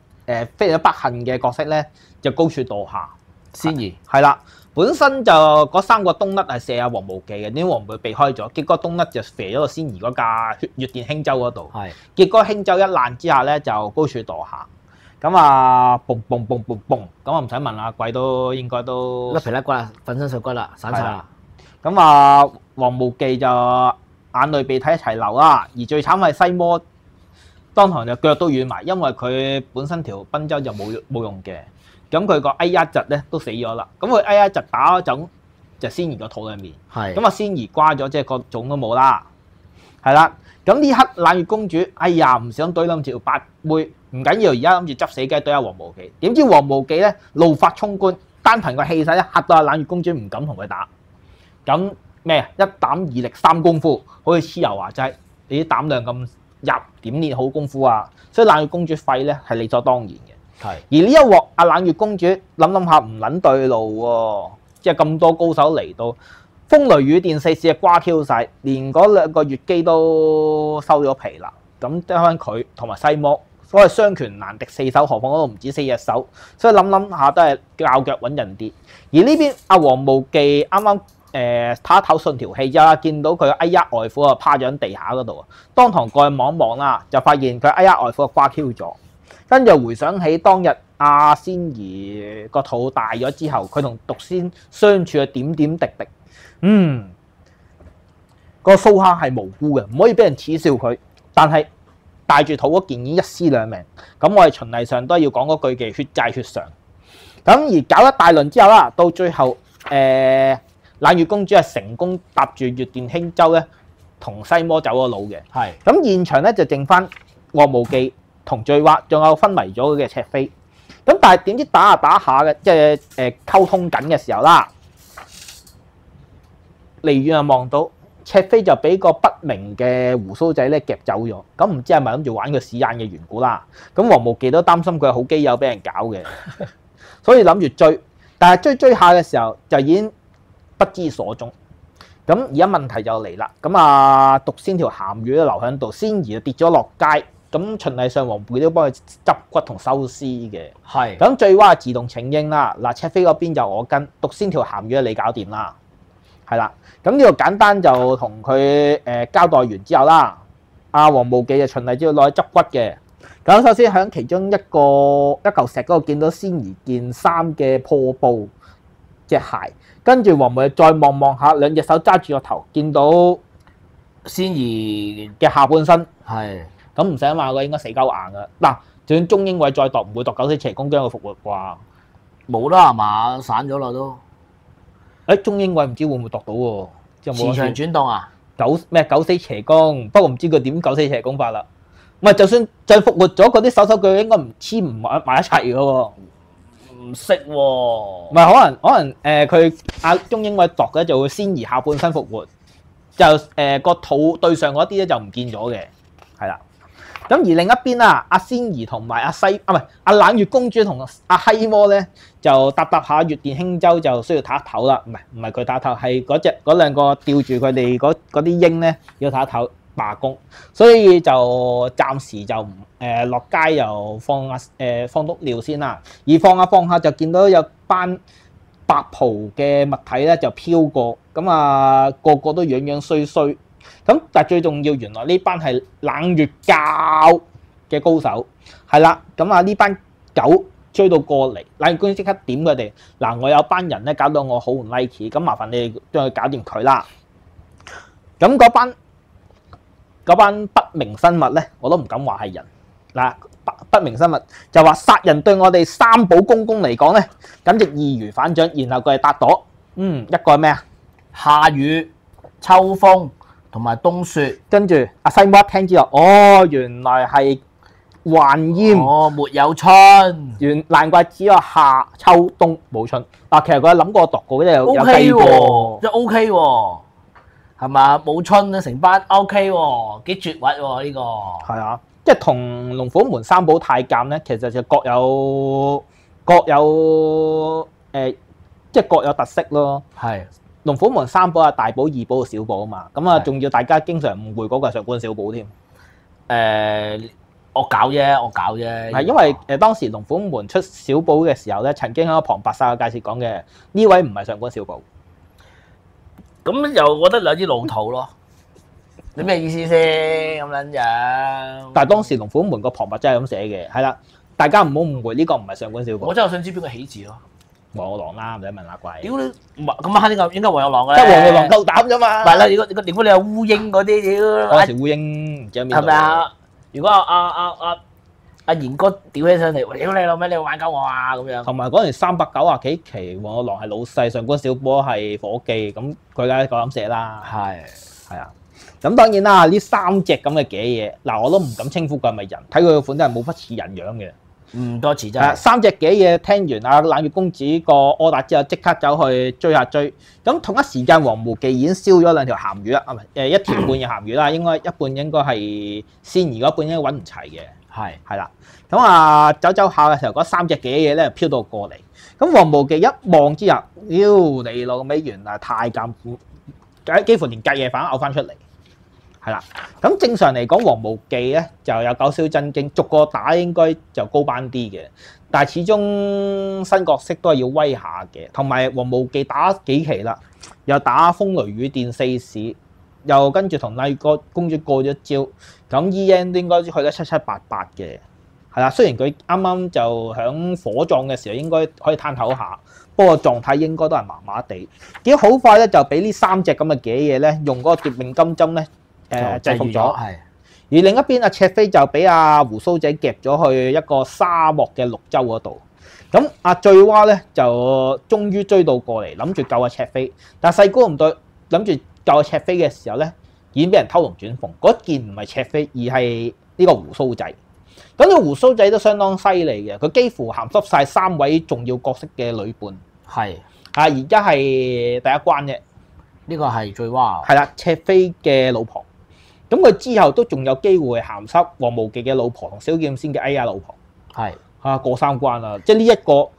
非常不幸嘅角色咧，就高處墮下。仙兒係啦，本身就嗰3個東甩係射阿黃無忌嘅，點知黃無忌避開咗，結果東甩就射咗個仙兒嗰架月電輕舟嗰度。係。結果輕舟一爛之下咧，就高處墮下。咁啊，嘣嘣嘣嘣嘣，咁啊唔使問啦，貴都應該都甩皮甩骨啦，粉身碎骨啦，散晒啦。咁啊，黃無忌就眼淚鼻涕一齊流啦，而最慘係西摩當堂就腳都軟埋，因為佢本身條賓州就冇用嘅，咁佢個哎呀疾咧都死咗啦，咁佢哎呀疾打嗰種就仙兒個肚裏面，咁啊仙兒瓜咗，即係個種都冇啦，係啦，咁呢刻冷月公主哎呀唔想懟冧條八妹，唔緊要，而家諗住執死雞懟下黃無忌，點知黃無忌咧怒髮衝冠，單憑個氣勢咧嚇到阿冷月公主唔敢同佢打。咁咩一膽二力三功夫，好似蚩尤話齋，你啲膽量咁入，點練好功夫啊？所以冷月公主廢咧係理所當然嘅。係。而呢一鑊阿冷月公主諗下唔撚對路喎，即係咁多高手嚟到，風雷雨電四射瓜 Q 晒，連嗰兩個月姬都收咗皮啦。咁得翻佢同埋西魔，所謂雙拳難敵四手，何況嗰度唔止4隻手，所以諗下都係較腳穩人啲。而呢邊阿黃無忌啱啱唞一唞順條氣之後啦，見到佢哎呀外父啊趴咗喺地下嗰度啊，當堂過去望一望啦，就發現佢哎呀外父啊瓜 Q 咗，跟住回想起當日阿仙兒個肚大咗之後，佢同毒仙相處嘅點點滴滴，個蘇蝦係無辜嘅，唔可以俾人恥笑佢。但係帶住肚嗰件已經一屍兩命，咁我哋循例上都係要講嗰句嘅血債血償。咁而搞一大輪之後啦，到最後冷月公主係成功搭住月殿輕舟咧，同西魔走咗佬嘅。係。咁現場咧就剩翻黃無忌同醉蛙，仲有昏迷咗嘅赤飛。咁但係點知打下嘅，即係溝通緊嘅時候啦，離遠就望到赤飛就俾個不明嘅胡鬚仔咧夾走咗。咁唔知係咪諗住玩個屎眼嘅緣故啦？咁黃無忌都擔心佢係好基友俾人搞嘅，所以諗住追。但係追下嘅時候就已經不知所蹤。咁而家問題就嚟啦。咁啊毒仙條鹹魚都留喺度，仙兒就跌咗落街。咁循例上黃無忌都幫佢執骨同收屍嘅。係。咁醉蛙自動請纓啦。嗱，赤飛嗰邊就我跟，毒仙條鹹魚你搞掂啦。係啦。咁呢度簡單就同佢交代完之後啦，阿黃無忌就循例之後攞去執骨嘅。咁首先喺其中一嚿石嗰度見到仙兒件衫嘅破布隻鞋，跟住黃無忌再望下，兩隻手揸住個頭，見到仙兒嘅下半身。係。咁唔使啊嘛，佢應該死鳩硬噶。嗱，就算鍾英偉再度，唔會度九死邪功將佢復活啩？冇啦係嘛，散咗啦都。鍾英偉唔知會唔會度到喎？磁場轉動啊？九死邪功，不過唔知佢點九死邪功法啦。唔係，就算再復活咗，嗰啲手腳應該唔黐唔埋一齊噶喎。唔識喎。唔係可能佢阿鍾英偉度嘅就會先移下半身復活，就個肚對上嗰啲咧就唔見咗嘅，係啦。咁而另一邊啊，阿仙兒同埋阿冷月公主同阿西魔咧，就搭下月殿輕舟就需要唞一唞啦。唔係佢唞一唞，係嗰兩個吊住佢哋嗰啲鷹咧要唞一唞罷工，所以就暫時就落街又放篤尿先啦。而放下就見到有班白袍嘅物體咧就飄過，咁啊個個都樣衰衰。咁但係最重要，原來呢班係冷月教嘅高手，係啦。咁啊呢班狗追到過嚟，冷月公主即刻點佢哋。嗱，我有班人咧搞到我好唔 like， 咁麻煩你哋將佢搞掂佢啦。咁嗰班不明生物咧，我都唔敢話係人。嗱，不明生物就話殺人對我哋三寶公公嚟講咧，簡直易如反掌。然後佢係答朵，一個係咩啊？夏雨、秋風。同埋冬雪，跟住阿西魔一聽之後，原來係幻煙，沒有春，難怪只有夏秋冬冇春。嗱，其實佢諗過度過，即係有計過，即係 OK 喎，係嘛？冇春咧，成班 OK 喎，幾絕核喎呢個。係啊，即係同龍虎門三寶太監咧，其實就各有即係各有特色咯。係。龍虎門三寶啊，大寶、二寶、小寶啊嘛，咁啊仲要大家經常誤會嗰個係上官小寶添。惡搞啫。係因為當時龍虎門出小寶嘅時候咧，曾經喺個旁白晒嘅介紹講嘅，呢位唔係上官小寶。咁又覺得有啲老土咯。你咩意思先咁撚樣？但係當時龍虎門個旁白真係咁寫嘅，係啦，大家唔好誤會，呢個唔係上官小寶。我真係想知邊個起字咯。黃玉郎啦，唔使問阿貴。屌你，咁啊，呢個應該黃玉郎嘅。即係黃玉郎夠膽啫嘛。係啦，如果你有烏蠅嗰啲，屌。嗰時烏蠅唔知喺邊度。係咪啊？如果阿賢哥屌起上嚟，屌你老味，你玩鳩我啊咁樣。同埋嗰陣390幾期，黃玉郎係老細，上官小寶係伙計，咁佢梗係夠膽寫啦。係啊。咁當然啦，呢3隻咁嘅嘅嘢，嗱我都唔敢稱呼佢係咪人，睇佢個款真係冇乜似人樣嘅。唔多詞真係。三隻幾嘢聽完阿冷月公子個柯打之後，即刻走去追下追。咁同一時間，黃無忌已經燒咗2條鹹魚啦，啊唔係1條半嘅鹹魚啦，應該一半應該係鮮魚，嗰半應該揾唔齊嘅。係啦，咁啊走下嘅時候，嗰3隻幾嘢咧飄到過嚟。咁黃無忌一望之後，妖你老味，原來太監府，幾乎連隔夜飯嘔翻出嚟。係啦，咁正常嚟講，黃無忌咧就有9霄真經，逐個打應該就高班啲嘅。但係始終新角色都係要威下嘅，同埋黃無忌打幾期啦，又打風雷雨電4使，又跟住同麗公主過咗招，咁 E.N 都應該去得7七八八嘅。係啦，雖然佢啱啱就響火葬嘅時候應該可以攤唞下，不過狀態應該都係麻麻地。結果好快咧就俾呢3隻咁嘅嘅嘢咧，用嗰個奪命金針咧。制服咗，係。而另一邊阿赤飛就俾阿胡鬚仔夾咗去一個沙漠嘅綠洲嗰度。咁阿醉蛙咧就終於追到過嚟，諗住救阿赤飛。但係細估唔對，諗住救阿赤飛嘅時候咧，已經俾人偷龍轉鳳。嗰件唔係赤飛，而係呢個胡鬚仔。咁呢個胡鬚仔都相當犀利嘅，佢幾乎鹹濕晒3位重要角色嘅女伴。係。而家係第一關啫。呢個係醉蛙。係啦，赤飛嘅老婆。咁佢之後都仲有機會鹹濕黃無忌嘅老婆同小劍仙嘅老婆，係過3關啦，即係呢一個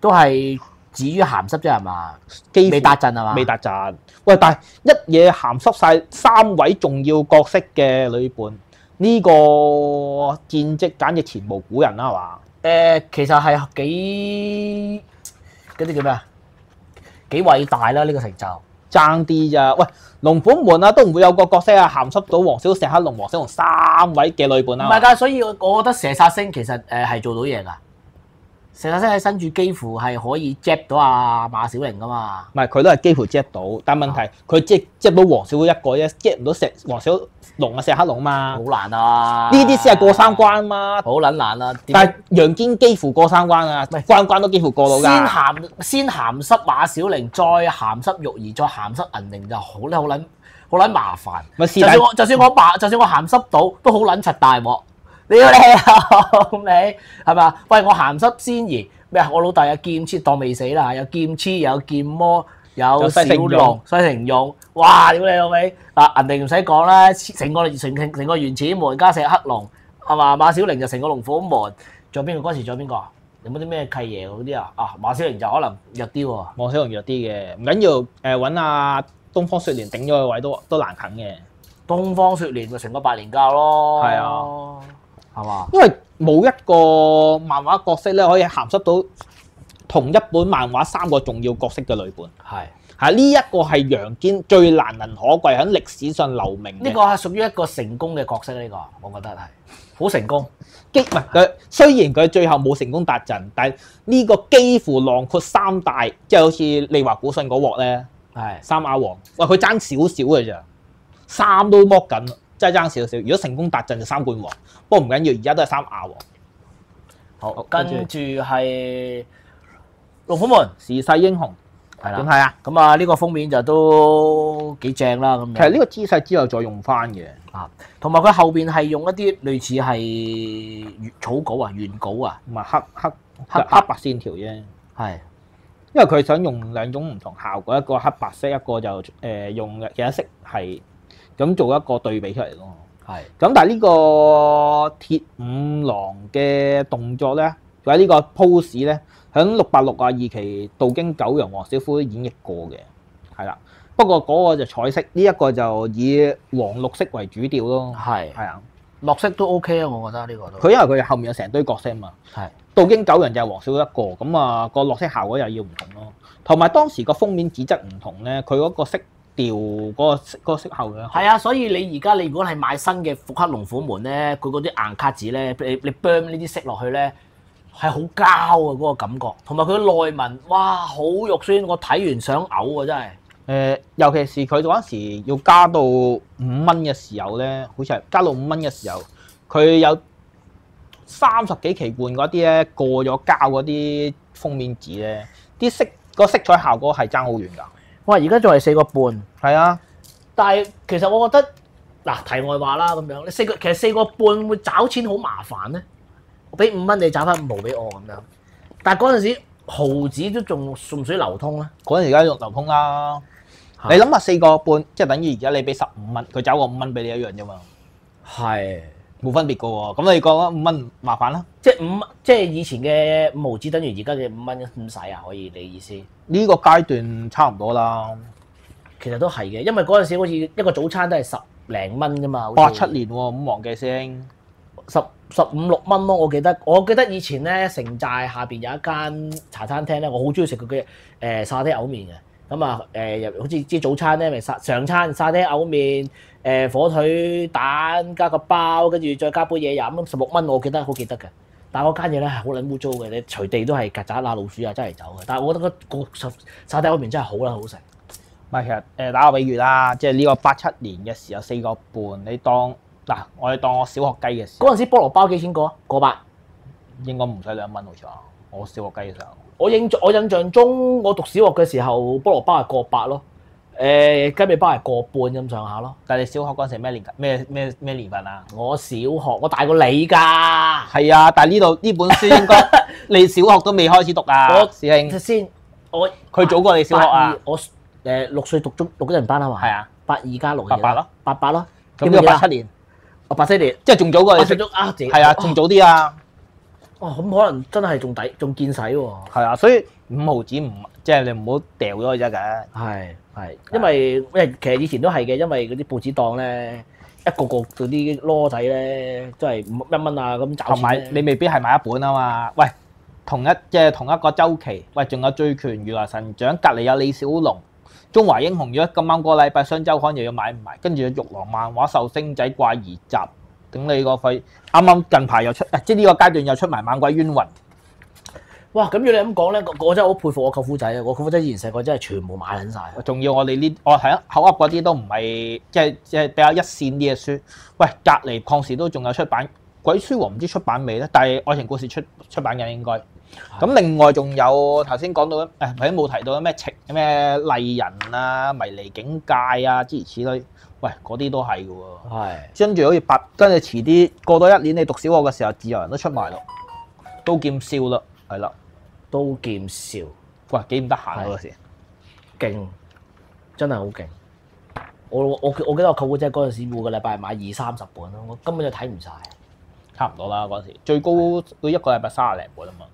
都係止於鹹濕啫係嘛？未達陣係嘛？未達陣。喂，但係一嘢鹹濕晒3位重要角色嘅女伴，呢個戰績簡直前無古人啦係嘛？其實係幾嗰啲叫咩啊？幾偉大啦呢個成就。爭啲咋？喂，龍虎門啊，都唔會有個角色啊鹹濕到黃小石黑龍、黃小龍3位嘅女伴啊。唔係㗎，所以我覺得射殺星其實係做到嘢㗎。射殺星喺身處幾乎係可以 jab 到阿馬小玲㗎嘛。唔係，佢都係幾乎 jab 到，但係問題佢jab到黃小一個啫，jab 唔到黃小龍啊石黑龍嘛。好難啊！呢啲先係過3關嘛。好撚難啊！但係楊堅幾乎過3關啊，關都幾乎過到㗎。先鹹濕馬小玲，再鹹濕玉兒，再鹹濕銀鈴就好撚麻煩。就算我鹹濕到都好撚柒大鑊。你老味係嘛？喂，我鹹濕仙兒咩啊？我老豆有劍痴當未死啦，有劍痴，有劍魔，有小龍、西城勇，哇！屌你老味啊！銀鈴唔使講啦，成個原始門加石黑龍係嘛？馬小玲就成個龍虎門，仲有邊個？嗰時仲有邊個？有冇啲咩契爺嗰啲啊？馬小玲就可能弱啲喎。馬小玲弱啲嘅，唔緊要揾阿東方雪蓮頂咗個位都難啃嘅。東方雪蓮咪成個白蓮教咯。係啊。係嘛？因為冇一個漫畫角色咧可以鹹濕到同一本漫畫3個重要角色嘅女伴。係呢一個係楊堅最難能可貴喺歷史上留名。呢個係屬於一個成功嘅角色，呢個我覺得係好成功。唔係佢雖然佢最後冇成功達陣，但係呢個幾乎囊括3大，即係好似利華古信嗰鑊咧，係3亞王。喂，佢爭少少嘅咋，3都剝緊。真係爭少少，如果成功達陣就3冠王，不過唔緊要，而家都係3亞王。好，跟住係龍虎門時勢英雄，係啦，點睇啊？咁啊，呢個封面就都幾正啦。咁其實呢個姿勢之後再用翻嘅，同埋佢後邊係用一啲類似係草稿啊、原稿啊，唔係黑白線條啫。係，因為佢想用2種唔同效果，一個黑白色，一個就用其他色係。咁做一個對比出嚟咯，係。咁但係呢個鐵五郎嘅動作咧，或者呢個 pose 咧，喺662期道經九陽黃小虎都演繹過嘅，係啦。不過嗰個就彩色，呢一個就以黃綠色為主調咯。係啊，綠色都 OK 啊，我覺得呢個都。佢因為佢後面有成堆角色嘛，係。道經九陽就係黃小虎一個，咁啊個綠色效果又要唔同咯。同埋當時個封面紙質唔同咧，佢嗰個色調嗰個色效嘅。係啊，所以你而家你如果係買新嘅復刻龍虎門咧，佢嗰啲硬卡紙咧，你 burn 呢啲色落去咧，係好膠啊嗰個感覺，同埋佢內文，哇好肉酸，我睇完想嘔啊真係。尤其是佢嗰陣時要加到5蚊嘅時候咧，好似係加到5蚊嘅時候，佢有30幾期換嗰啲咧過咗膠嗰啲封面紙咧，啲色彩效果係爭好遠㗎。哇！而家仲係4個半，係啊，但係其實我覺得嗱題外話啦咁樣，其實4個半會找錢好麻煩咧。我俾5蚊你找翻5毫俾我咁樣。但係嗰陣時毫紙都仲屬唔屬於流通咧？嗰陣而家用流通啦。你諗下4個半，即係等於而家你俾15蚊，佢找個5蚊俾你一樣啫嘛。係冇分別噶喎。咁你覺得5蚊麻煩啦？即係以前嘅5毫紙等於而家嘅5蚊咁使啊？可以你意思？呢個階段差唔多啦。其實都係嘅，因為嗰陣時好似一個早餐都係10零蚊啫嘛。87年喎，唔忘記先。15、16蚊咯，我記得以前咧城寨下邊有一間茶餐廳咧，我好中意食佢嘅沙爹牛麵嘅。咁啊好似啲早餐咧咪上餐沙爹牛麵，火腿蛋加個包，跟住再加杯嘢飲，咁16蚊我好記得嘅。但係嗰間嘢咧係好撚污糟嘅，你隨地都係曱甴啊老鼠啊真係走嘅。但係我覺得個沙爹牛麵真係好撚好食。唔係其實打個比喻啦，即係呢個87年嘅時候4個半，你當嗱我哋當我小學雞嘅時候，嗰陣時菠蘿包幾錢個？個8，應該唔使2蚊好似話。我小學雞嘅時候。我印象中，我讀小學嘅時候，菠蘿包係個8咯，雞尾包係個半咁上下咯。但係你小學嗰陣時咩年份啊？我小學我大過你㗎。係啊，但係呢本書應該你小學都未開始讀啊，師兄。先，佢早過你小學啊？我6歲讀一人班啊嘛。係啊，82加6。88咯。88咯。咁呢個87年。我84年，即係仲早過你。係啊，仲早啲啊。哦，咁可能真係仲見使喎。係啊，所以5毫紙唔即係你唔好掉咗佢啫嘅。係，因為其實以前都係嘅，因為嗰啲報紙檔咧，一個嗰啲籮仔咧，都係1蚊啊咁找錢。同埋你未必係買一本啊嘛。喂，同一個週期，喂，仲有醉拳、如來神掌，隔離有李小龍、中華英雄。如果咁啱個禮拜雙週刊又要買唔埋，跟住有玉郎漫畫、壽星仔、怪兒集。頂你個肺！啱啱近排又出，即係呢個階段又出埋猛鬼冤魂。哇！咁如果你咁講咧，我真係好佩服我舅父仔啊！我舅父仔以前細個真係全部買撚晒。仲要我哋係口噏嗰啲都唔係即係比較一線啲嘅書。喂，隔離抗時都仲有出版，鬼書王唔知出版未咧？但係愛情故事出版緊應該。咁另外仲有頭先講到頭先冇提到咩咩麗人啊、迷離境界啊諸如此類。喂，嗰啲都係嘅喎。係。跟住好似跟住遲啲過多1年，你讀小學嘅時候，自由人都出埋咯。刀劍笑啦，係啦。刀劍笑。喂，幾唔得閒啊嗰時。勁，真係好勁。我記得我舅父姐嗰陣時每個禮拜買20-30本咯，我根本就睇唔晒。差唔多啦嗰陣時，最高都一個禮拜30零本啊嘛。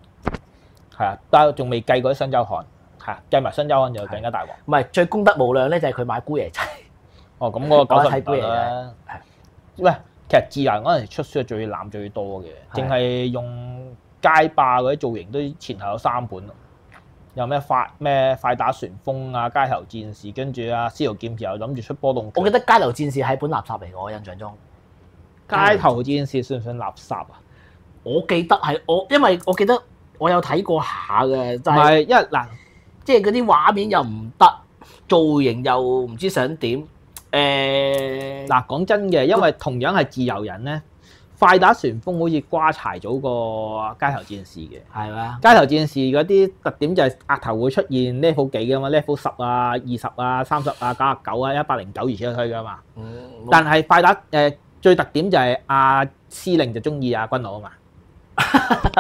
係啊，但係仲未計嗰啲雙週刊，係計埋雙週刊就更加大鑊。唔係最功德無量咧，就係佢買姑爺仔。哦，咁嗰個90年代啦。係。喂，其實自由人嗰陣時出書係最濫最多嘅，淨係用街霸嗰啲造型都前後有3本咯。有咩快打旋風啊、街頭戰士，跟住啊司徒劍又諗住出波動拳。我記得街頭戰士係本垃圾嚟嘅，我印象中。街頭戰士算唔算垃圾啊？我記得係因為我記得我有睇過下嘅，就係因為嗱，即係嗰啲畫面又唔得，造型又唔知想點。嗱講真嘅，因為同樣係自由人咧，快打旋風好似瓜柴早過街頭戰士嘅，係嘛？街頭戰士嗰啲特點就係額頭會出現 level 幾嘅嘛 ，level 10啊、20啊、30啊、99啊、109如此類推嘅嘛。但係快打最特點就係阿司令就中意阿軍佬啊嘛。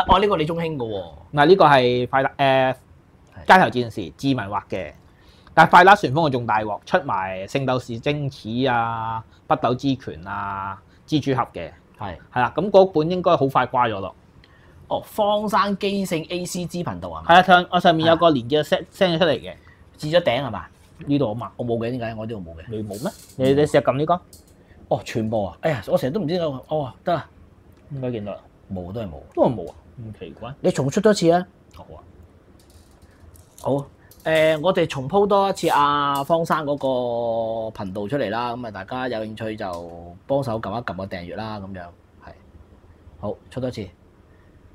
哦，呢個李宗興嘅喎。嗱，呢個係快打街頭戰士志文畫嘅。但係快打旋風我仲大鑊，出埋聖鬥士星矢啊、北斗之拳啊、蜘蛛俠嘅，係啦，咁嗰本應該好快瓜咗咯。哦，荒山基聖 ACG 頻道係咪？係啊，我上面有個連結 send 咗出嚟嘅，置咗頂係嘛？呢度啊嘛，我冇嘅，點解我呢度冇嘅？你冇咩？你試下撳呢個。哦，全部啊！哎呀，我成日都唔知道。哦，得啦，應該見到啦。冇都係冇，都係冇啊，咁奇怪。你重出多次啊？好啊。好。我哋重鋪多一次阿方生嗰個頻道出嚟啦，咁啊大家有興趣就幫手撳一撳個訂閱啦，咁樣係好出多次，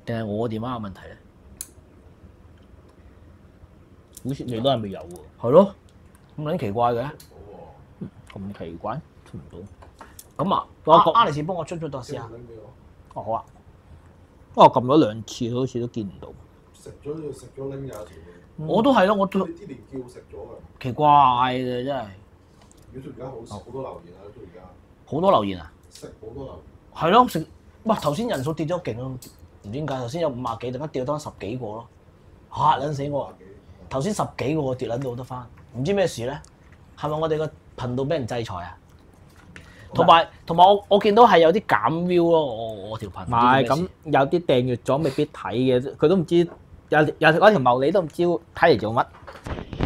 定係我電話有問題咧？好似你都係未有喎。係咯，咁撚奇怪嘅，咁奇怪出唔到。咁啊，阿利士幫我出多次啊！哦好啊，我撳咗2次，好似都見唔到。食咗拎有條。我都係咯，我都啲連叫食咗嘅，奇怪嘅真係。如果而家好多留言啊，而家好多留言啊，食好多留言。係咯，食哇頭先人數跌咗勁咯，唔知點解頭先有50幾，突然間掉翻10幾個咯，嚇撚死我！頭先10幾個我跌撚到得翻，唔知咩事咧？係咪我哋個頻道俾人制裁啊？同埋我見到係有啲減 view 咯，我條頻。唔係咁有啲訂閱咗未必睇嘅，佢都唔知有嗰條茂利都唔知睇嚟做乜。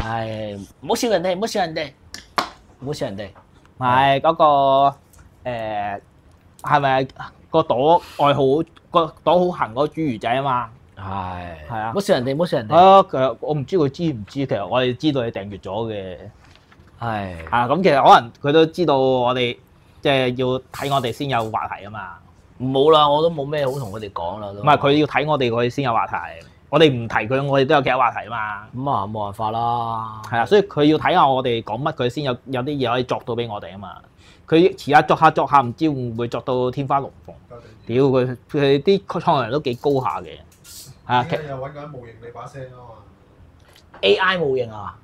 唉，唔好笑人哋，唔好笑人哋，唔好笑人哋。唔係嗰個係咪個朵愛好個朵好行嗰個豬魚仔啊嘛？係啊，唔好笑人哋，唔好笑人哋。其實我唔知佢知唔知，其實我哋知道你訂閱咗嘅。係咁其實可能佢都知道我哋即係要睇我哋先有話題啊嘛。冇啦，我都冇咩好同佢哋講啦。唔係佢要睇我哋佢先有話題，我哋唔提佢，我哋都有其他話題啊嘛。咁啊冇辦法啦。係啊，所以佢要睇下我哋講乜，佢先有啲嘢可以作到俾我哋啊嘛。佢遲下作下，唔知會唔會作到天花龍鳳？屌佢啲創作人都幾高下嘅。係啊，又揾緊模型你把聲啊嘛。AI 模型啊？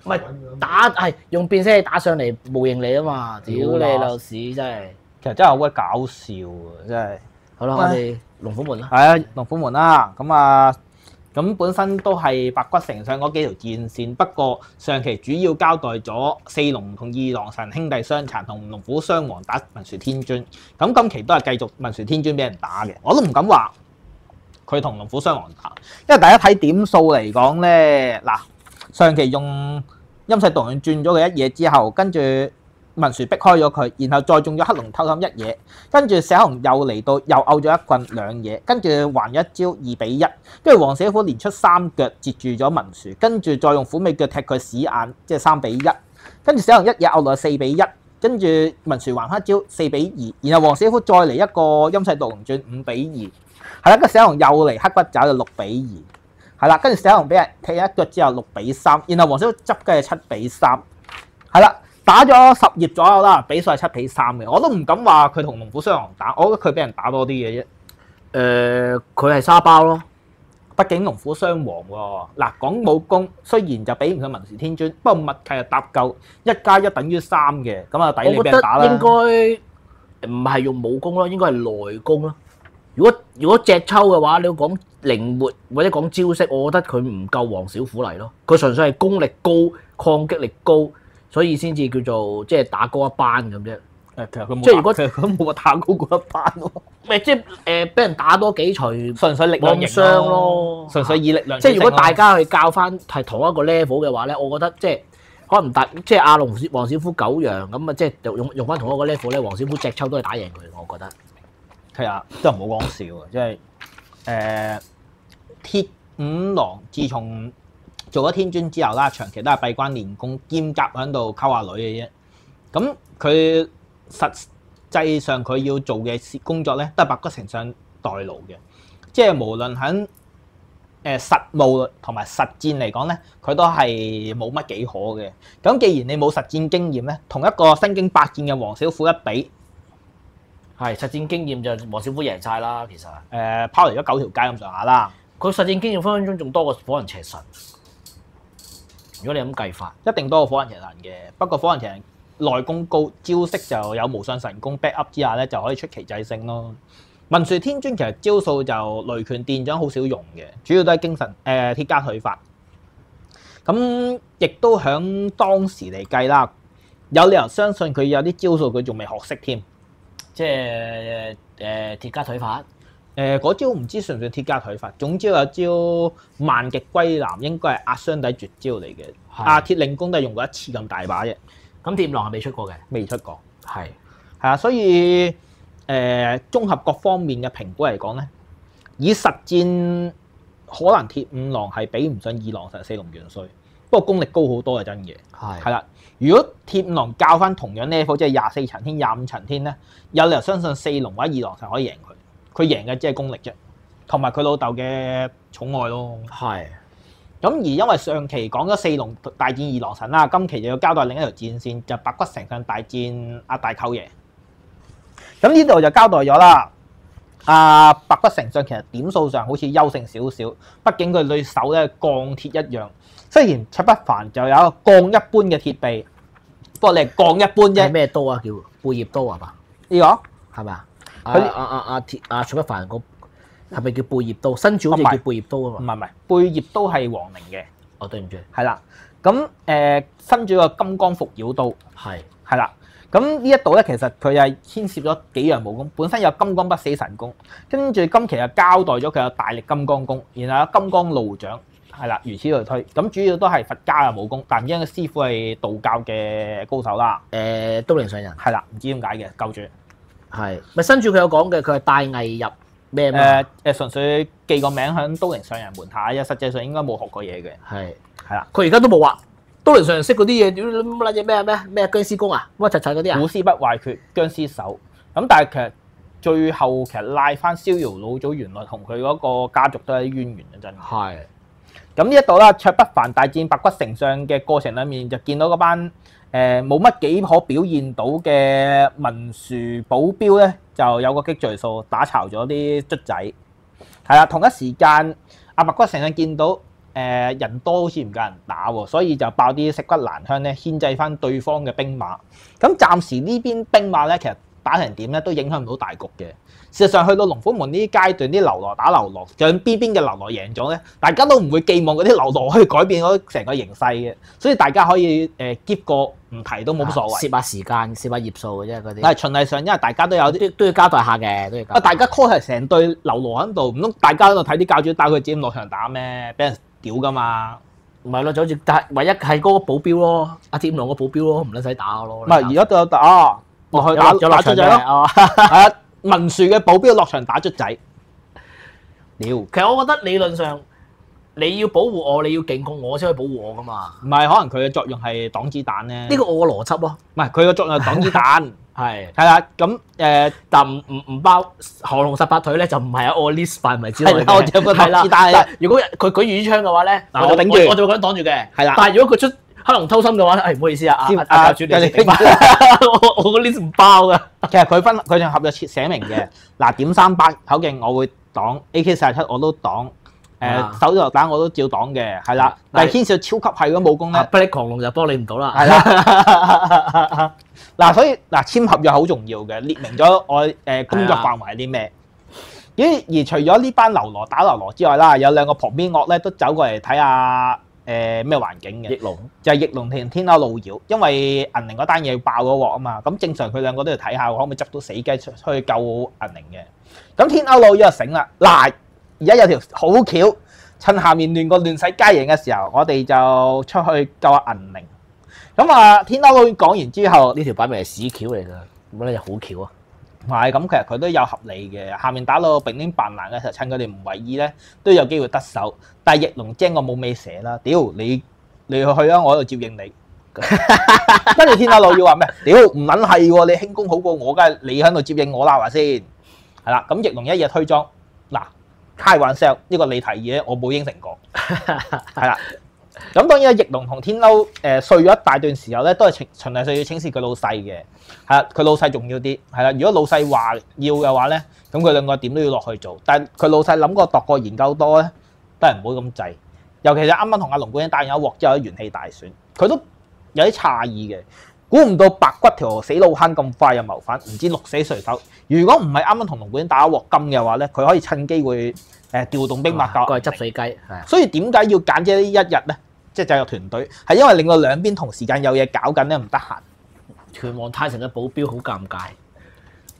唔係係用變聲器打上嚟模型你啊嘛！屌你老屎真係。其實真係好鬼搞笑啊！真係。好啦，我哋龍虎門啦。係啊，龍虎門啦。咁本身都係白骨城上嗰幾條戰線，不過上期主要交代咗四龍同二郎神兄弟相殘，同龍虎雙王打文殊天尊。咁今期都係繼續文殊天尊俾人打嘅，我都唔敢話佢同龍虎雙王打，因為大家睇點數嚟講咧，嗱上期用陰世道人轉咗佢一嘢之後，跟住文殊逼開咗佢，然後再中咗黑龍偷心一嘢，跟住石紅又嚟到又毆咗一棍兩嘢，跟住還咗一招2-1，跟住黃小虎連出3腳截住咗文殊，跟住再用虎尾腳踢佢屎眼，即係3-1，跟住石紅一嘢毆落4-1，跟住文殊還翻一招4-2，然後黃小虎再嚟一個陰世道人轉5-2，係啦，跟住石紅又嚟黑骨爪就6-2，係啦，跟住石紅俾人踢一腳之後6-3，然後黃小虎執雞係7-3，係啦。打咗10頁左右啦，比數係7-3嘅，我都唔敢話佢同龍虎雙王打，我覺得佢俾人打多啲嘅啫。佢係沙包咯，畢竟龍虎雙王喎。嗱，講武功雖然就比唔上文殊天尊，不過默契又搭夠1+1等於3嘅，咁啊抵你俾人打啦。應該唔係用武功咯，應該係內功咯。如果隻抽嘅話，你要講靈活或者講招式，我覺得佢唔夠黃小虎嚟咯。佢純粹係功力高、抗擊力高。所以先至叫做即係打高一班咁啫。其實佢冇，即係如果佢冇話打高嗰一班喎。咪即係俾人打多幾錘，純粹力量型傷咯。純粹以力量。即係如果大家去教翻係同一個 level 嘅話咧，我覺得即係可能即係阿龍黃小虎九陽咁啊，即係用翻同一個 level 咧，黃小虎隻抽都係打贏佢，我覺得。係啊，真係唔好講笑啊！即係鐵五郎自從做咗天尊之後啦，長期都係閉關練功，兼夾喺度溝下女嘅啫。咁佢實際上佢要做嘅工作咧，都係白骨城上代勞嘅。即係無論喺實務同埋實戰嚟講咧，佢都係冇乜幾可嘅。咁既然你冇實戰經驗咧，同一個身經百戰嘅黃小虎一比，係實戰經驗就黃小虎贏晒啦。其實拋離咗9條街咁上下啦。佢實戰經驗分分鐘仲多過火雲邪神。如果你咁計法，一定多過火雲邪神嘅。不過火雲邪神內功高，招式就有無上神功 back up 之下咧，就可以出奇制勝咯。文殊天尊其實招數就雷拳電掌好少用嘅，主要都係精神鐵家腿法。咁亦都響當時嚟計啦，有理由相信佢有啲招數佢仲未學識添。即係鐵家腿法。嗰招唔知算唔算鐵家腿法，總之有招萬極歸南，應該係壓雙底絕招嚟嘅。阿鐵令公都係用過1次咁大把啫。咁鐵五郎係未出過嘅，未出過。係啊，所以綜合各方面嘅評估嚟講咧，以實戰可能鐵五郎係比唔上二郎神四龍元帥，不過功力高好多係真嘅。係啦，如果鐵五郎教翻同樣 level，即係24層天、25層天咧，有理由相信四龍或者二郎神可以贏佢。佢贏嘅只係功力啫，同埋佢老豆嘅寵愛咯。係。咁而因為上期講咗四龍大戰二郎神啦，今期就要交代另一條戰線，就白骨城上大戰阿大舅爺。咁呢度就交代咗啦。白骨城上其實點數上好似優勝少少，畢竟佢對手咧鋼鐵一樣。雖然卓不凡就有一個鋼一般嘅鐵臂，不過你係鋼一般啫。咩刀啊？叫貝葉刀係嘛？呢個係咪啊？佢阿卓不凡係咪叫貝葉刀？新主好似叫貝葉刀啊嘛。唔係，貝葉刀係黃陵嘅。哦，對唔住，係啦。咁新主個金剛伏妖刀係啦。咁呢一度咧，其實佢係牽涉咗幾樣武功，本身有金剛不死神功，跟住今期又交代咗佢有大力金剛功，然後有金剛怒掌，係啦，如此類推。咁主要都係佛家嘅武功，但唔知個師傅係道教嘅高手啦。都靈上人係啦，唔知點解嘅救主係咪新主佢有講嘅？佢係帶藝入咩純粹記個名響都靈上人門下，實際上應該冇學過嘢嘅。係啦，佢而家都冇話。都靈上人識嗰啲嘢，屌乜嘢咩僵屍功啊，乜柒柒嗰啲啊？古屍不壞決，僵屍手。咁但係其實最後其實拉翻逍遙老祖，原來同佢嗰個家族都係淵源嘅真。係。咁呢一度啦，卓不凡大戰白骨丞相嘅過程裡面，就見到嗰班冇乜幾可表現到嘅文殊保鏢咧，就有個擊罪數打巢咗啲卒仔。係啦，同一時間阿白骨丞相見到。人多好似唔夠人打喎，所以就爆啲石骨蘭香咧，牽制翻對方嘅兵馬。咁暫時呢邊兵馬咧，其實打成點咧都影響唔到大局嘅。事實上去到龍虎門呢啲階段，啲流羅打流羅，就算邊嘅流羅贏咗咧，大家都唔會寄望嗰啲流羅可以改變咗成個形勢嘅。所以大家可以keep過唔提都冇所謂。攝下時間，攝下頁數嘅啫嗰啲。但係循例上，因為大家都有啲都要交代下嘅，都要交代。大家 call 係成隊流羅喺度，唔通大家喺度睇啲教主打佢自己落場打咩？俾人屌噶嘛，唔係咯，就好似但係唯一係嗰個保鏢咯，阿鐵五郎個保鏢咯，唔撚使打咯。唔係而家都有打，落去打卒仔咯。係啊，文殊嘅保鏢落場打卒仔。屌，其實我覺得理論上你要保護我，你要勁過我先可以保護我噶嘛。唔係，可能佢嘅作用係擋子彈咧。呢個我嘅邏輯咯。唔係，佢嘅作用係擋子彈。係啦，咁但唔包降龍十八腿咧，就唔係喺我 list 範圍之內嘅。我只有個擋子彈。如果佢舉魚槍嘅話咧，嗱我頂住，我就會咁擋住嘅。係啦。但係如果佢出黑龍偷心嘅話咧，唔好意思啊，教主你我個 list 唔包㗎。其實佢仲合約寫明嘅，嗱點300口徑我會擋 AK47我都擋。手榴彈我都照擋嘅，係啦。但係牽涉超級係嗰武功咧，不力狂龍就幫你唔到啦。係啦。嗱，所以簽合約好重要嘅，列明咗我工作範圍係啲咩。而除咗呢班流羅打流羅之外啦，有兩個旁邊惡咧都走過嚟睇下咩環境嘅。翼龍就係翼龍同天勾路遙，因為銀鈴嗰單嘢要爆咗鑊啊嘛。咁正常佢兩個都要睇下可唔可以執到死雞出去救銀鈴嘅。咁天勾路遙就醒啦，嗱。而家有條好橋，趁下面亂世佳人嘅時候，我哋就出去救下銀鈴。咁天勾佬講完之後，呢條擺明係屎橋嚟㗎，乜咧就好橋啊？唔係，咁其實佢都有合理嘅。下面打到並拎扮難嘅時候，趁佢哋唔為意咧，都有機會得手。但係翼龍精我冇尾蛇啦，屌你去啊！我喺度接應你。跟住天勾佬要話咩？屌唔撚係喎，你輕功好過我，梗係你喺度接應我啦，係咪先？係啦，咁翼龍一嘢推裝嗱。開玩笑，呢個你提議咧，我冇應承過，係啦。咁當然翼龍同天勾睡咗一大段時候咧，都係循例上要請示佢老細嘅，係啦，佢老細重要啲，係啦。如果老細話要嘅話咧，咁佢兩個點都要落去做。但係佢老細諗過度過研究多咧，都係唔好咁滯。尤其是啱啱同阿龍貫英打完一鑊之後，元氣大損，佢都有啲詫異嘅。估唔到白骨條死老坑咁快就謀反，唔知鹿死誰手。如果唔係啱啱同龍貫英打一鑊金嘅話咧，佢可以趁機會調動兵馬過去執死雞。所以點解要揀啫呢一日咧？即係就有團隊，係因為令到兩邊同時間有嘢搞緊咧，唔得閒。拳王泰臣嘅保鏢好尷尬，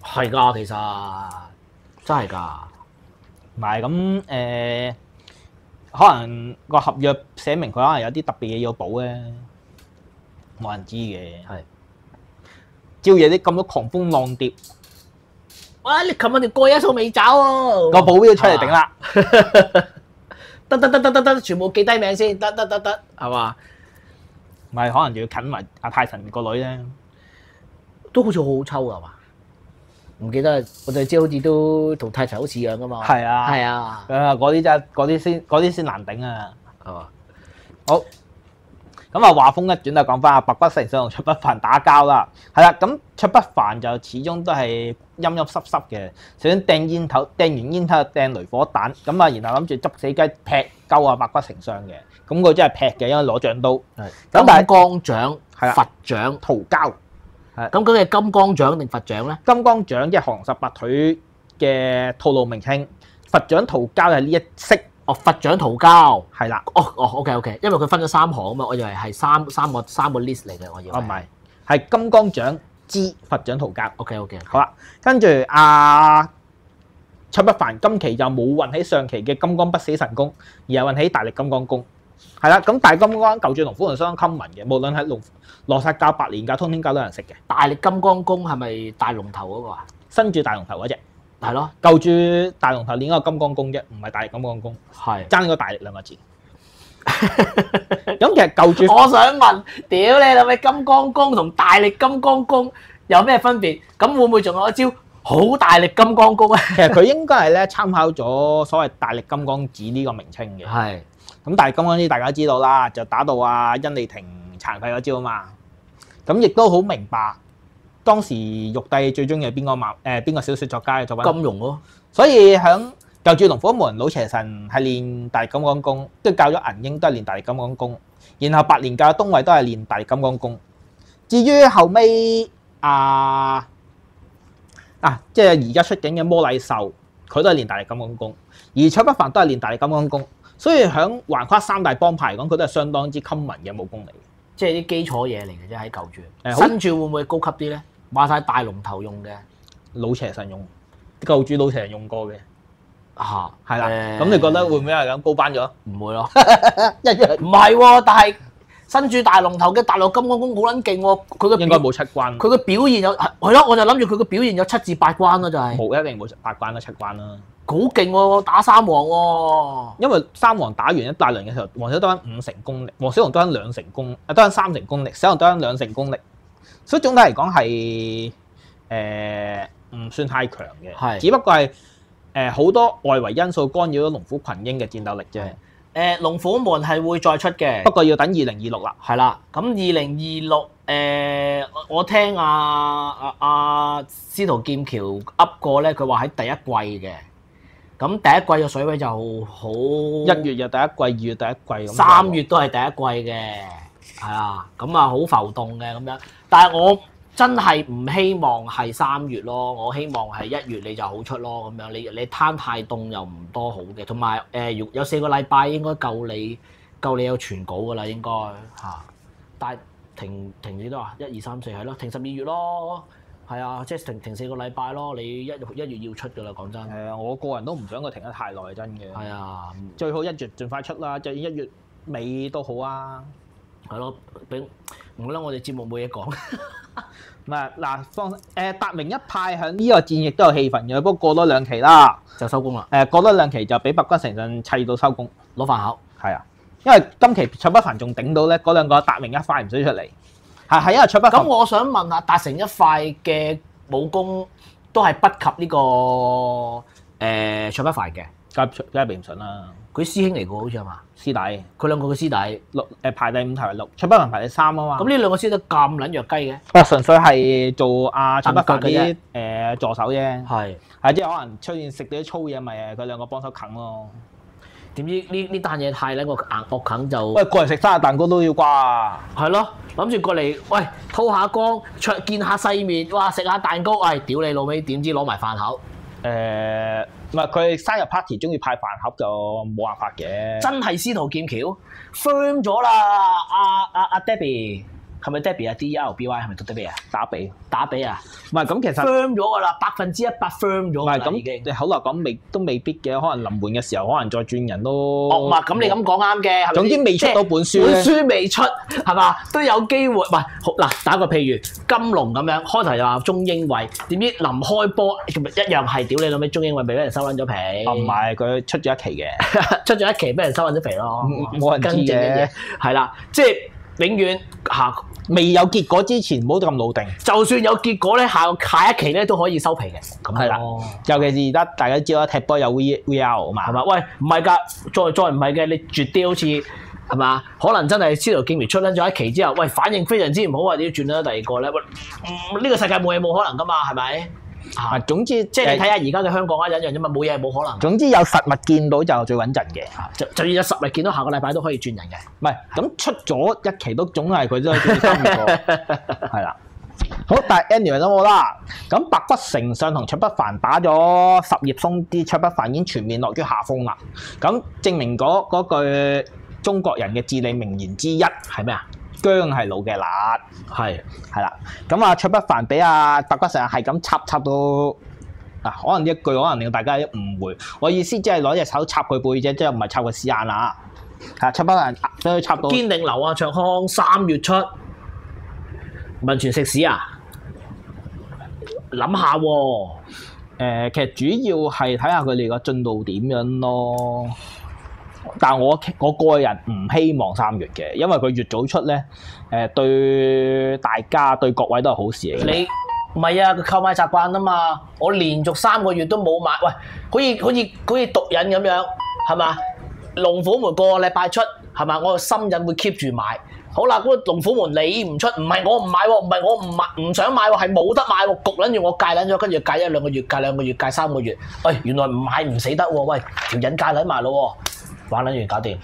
係㗎，其實真係㗎。唔係咁可能個合約寫明佢可能有啲特別嘢要補咧。冇人知嘅，係招惹啲咁多狂蜂浪蝶。哇！你琴日條過一數未走喎，個保鏢出嚟頂啦。得，全部記低名先，得，係嘛？唔係，可能仲要近埋阿泰臣個女咧，都好似好好抽㗎嘛？唔記得，我就知好似都同泰臣好似樣㗎嘛。係啊，係啊。嗰啲真係嗰啲先難頂啊。係嘛？好。咁話風一轉就講翻阿白骨丞相同卓不凡打交啦，係啦，咁卓不凡就始終都係陰陰濕濕嘅，想掟煙頭，掟完煙頭掟雷火彈，咁然後諗住執死雞劈鳩阿白骨丞相嘅，咁佢真係劈嘅，因為攞杖刀。係。咁但係金剛掌、佛掌、屠膠。係。咁究竟係金剛掌定佛掌咧？金剛掌即係降龍十八腿嘅套路名稱，佛掌圖交係呢一式，哦，佛掌圖交。係啦。OK，因為佢分咗3行啊嘛，我以為係三個 list 嚟嘅，我以為。唔係，係金剛掌之佛掌圖交。OK，好啦，跟住卓不凡今期就冇運起上期嘅金剛不死神功，而係運起大力金剛功。係啦，咁大金剛舊轉龍虎門相當 common 嘅，無論係羅剎教、白蓮教、通天教都有人識嘅。大力金剛功係咪大龍頭嗰個啊？伸住大龍頭嗰隻，係咯，舊住大龍頭練嗰個金剛功啫，唔係大力金剛功，係爭個大力兩個字。咁其實舊住，我想問，屌你老味，金剛功同大力金剛功有咩分別？咁會唔會仲有一招好大力金剛功啊？其實佢應該係咧參考咗所謂大力金剛指呢個名稱嘅。係。咁大力金剛指大家知道啦，就打到甄利廷殘廢嗰招啊嘛。咁亦都好明白當時玉帝最中意係邊個小説作家嘅作品？金庸咯。所以響舊住龍虎門老邪神係練大力金剛功，都教咗銀鷹都係練大力金剛功，然後白蓮教東衛都係練大力金剛功。至於後尾即係而家出境嘅摩禮壽，佢都係練大力金剛功，而卓不凡都係練大力金剛功，所以響橫跨3大幫派嚟講，佢都係相當之 common 嘅武功嚟嘅，即係啲基礎嘢嚟嘅啫。喺舊誒住，新住會唔會高級啲咧？話晒大龍頭用嘅老邪神用，舊住老邪神用過嘅，嚇係啦。咁你覺得會唔會係咁高班咗？唔會咯，一樣唔係喎。但係新住大龍頭嘅大力金剛功好撚勁喎，佢嘅應該冇7關，佢嘅表現有係咯，我就諗住佢嘅表現有7至8關咯，就係冇一定冇8關啦，7關啦。好勁喎，打3王喎。因為3王打完一大輪嘅時候，黃小得翻5成功力，黃小龍得翻2成功，得翻3成功力，小龍得翻2成功力，所以總體嚟講係唔算太強嘅，係只不過係好多外圍因素干擾咗龍虎群英嘅戰鬥力啫。龍虎門係會再出嘅，不過要等2026啦。係啦。咁2026我聽司徒劍橋噏過咧，佢話喺第一季嘅。咁第一季嘅水位就好，1月又第一季，2月第一季咁。3月都係第一季嘅，係啊，咁啊好浮動嘅咁樣。但係我真係唔希望係3月咯，我希望係1月你就好出咯咁樣。你攤太凍又唔多好嘅，同埋有4個禮拜應該夠你有全稿噶啦，應該嚇。但係停幾多啊？1、2、3、4係咯，停12月咯。係啊，即係停4個禮拜咯。你一月要出噶啦，講真。我個人都唔想佢停得太耐，真嘅。係啊，最好1月盡快出啦，就1月尾都好啊。係咯，唔覺得我哋節目冇嘢講。唔係嗱，達明一派喺呢個戰役都有氣氛嘅，不過過多2期啦，就收工啦。過多2期就俾白骨城鎮砌到收工，攞飯盒。係啊，因為今期卓不凡仲頂到咧，嗰2個達明一塊唔使出嚟。係因為卓不凡。咁我想問下，達成一塊嘅武功都係不及呢個卓不凡嘅，梗係並唔順啦。佢師兄嚟嘅好似係嘛？師弟，佢2個嘅師弟排第5，排第6，卓不凡排第3啊嘛。咁呢2個師弟咁撚弱雞嘅？純粹係做卓不凡啲助手啫。係即係可能出現食到啲粗嘢，咪佢2個幫手啃咯。點知呢單嘢太撚個硬惡啃就，喂，過嚟食生日蛋糕都要啩？係咯，諗住過嚟，喂，偷下光，見下世面，哇，食下蛋糕，喂，屌你老味，點知攞埋飯盒？唔係佢生日 party 中意派飯盒就冇辦法嘅。真係司徒劍橋 firm 咗啦，阿 Debbie。係咪 Debbie 啊 ？DERBY 係咪讀 Debbie 啊？打比啊？唔係咁其實 firm 咗㗎啦，100%firm 咗㗎啦已經。你好來講都未必嘅，可能臨門嘅時候可能再轉人都。唔係咁你咁講啱嘅。總之未出到本書本書未出係嘛都有機會。唔係嗱，打個譬如金龍咁樣，開頭又話鐘英偉，點知臨開波一樣係屌你老味，鐘英偉咪俾人收撚咗皮。唔係佢出咗1期嘅，出咗1期俾人收撚咗皮咯。冇人知嘅。係啦，即係永遠未有結果之前，唔好咁老定。就算有結果咧，下一期咧都可以收皮嘅。咁係啦，尤其是而家大家知道踢波有 VR 啊嘛，係嘛？喂，唔係㗎，再唔係嘅，你絕啲好似係嘛？可能真係司徒劍橋出撚咗1期之後，喂，反應非常之唔好啊！你要轉咗第2個咧，呢個世界冇嘢冇可能㗎嘛，係咪？總之即係你睇下而家嘅香港一樣啫嘛，冇嘢係冇可能。總之有實物見到就最穩陣嘅。就算有實物見到，下個禮拜都可以轉人嘅。唔係咁出咗1期都總係佢都可以轉3個，係啦。好，但係 anyway 都好啦。咁白骨丞相同卓不凡打咗10葉鬆啲，卓不凡已經全面落於下風啦。咁證明嗰句中國人嘅至理名言之一係咩啊？薑係老嘅辣，係啦。咁啊，卓不凡俾阿白骨丞相係咁插到啊，可能呢一句可能令大家一誤會。我意思即係攞隻手插佢背啫，即係唔係插佢屎眼啊？係卓不凡俾佢插到。堅定流啊！卓康3月出，文傳食屎啊！諗下喎，其實主要係睇下佢哋個進度點樣咯。但我個人唔希望3月嘅，因為佢越早出咧，對大家對各位都係好事嚟嘅。你唔係啊？佢購買習慣啊嘛！我連續3個月都冇買，喂，好似毒癮咁樣，係嘛？龍虎門個禮拜出，係嘛？我個心癮會 keep 住買。好啦，嗰個龍虎門你唔出，唔係我唔買喎，唔係我唔買唔想買喎，係冇得買喎，焗撚住我戒撚咗，跟住戒1-2個月，戒2個月，戒3個月，喂，原來唔買唔死得喎，喂，條癮戒撚埋咯喎，玩撚完搞掂，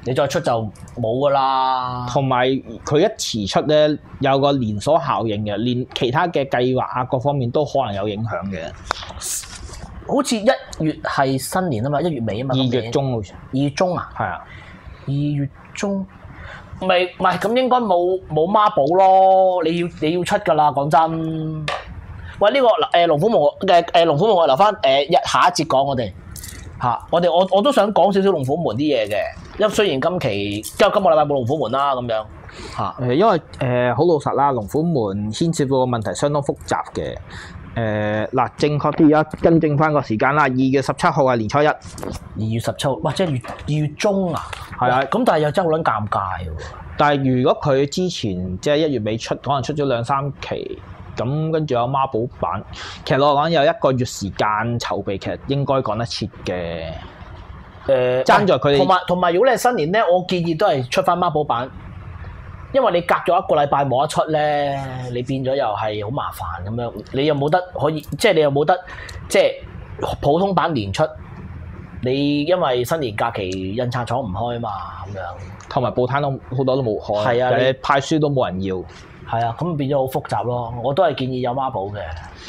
你再出就冇噶啦。同埋佢一遲出咧，有個連鎖效應嘅，連其他嘅計劃啊各方面都可能有影響嘅。好似1月係新年啊嘛，1月尾啊嘛，2月中好似。2月中啊？係啊，2月中。唔係咁應該冇孖寶咯，你要出㗎啦，講真。喂，呢個龍虎門嘅龍虎門我留翻下一節講我哋嚇，我都想講少少龍虎門啲嘢嘅，因為雖然今個禮拜冇龍虎門啦咁樣嚇。因為好老實啦，龍虎門牽涉到個問題相當複雜嘅。嗱，正確啲而家更正翻個時間啦，2月17號係年初一。2月17號，哇！即係2月中啊。係啊，咁但係又真係好撚尷尬喎。但係如果佢之前即係1月尾出，可能出咗2-3期，咁跟住有孖寶版，其實我講有1個月時間籌備，其實應該趕得切嘅。爭在佢哋同埋，如果你係新年咧，我建議都係出翻孖寶版。因為你隔咗1個禮拜冇得出咧，你變咗又係好麻煩咁樣，你又冇得可以，即係你又冇得即係普通版連出，你因為新年假期印刷廠唔開嘛咁樣，同埋報攤都好多都冇開，係啊，你派書都冇人要，係啊，咁變咗好複雜咯。我都係建議有孖寶嘅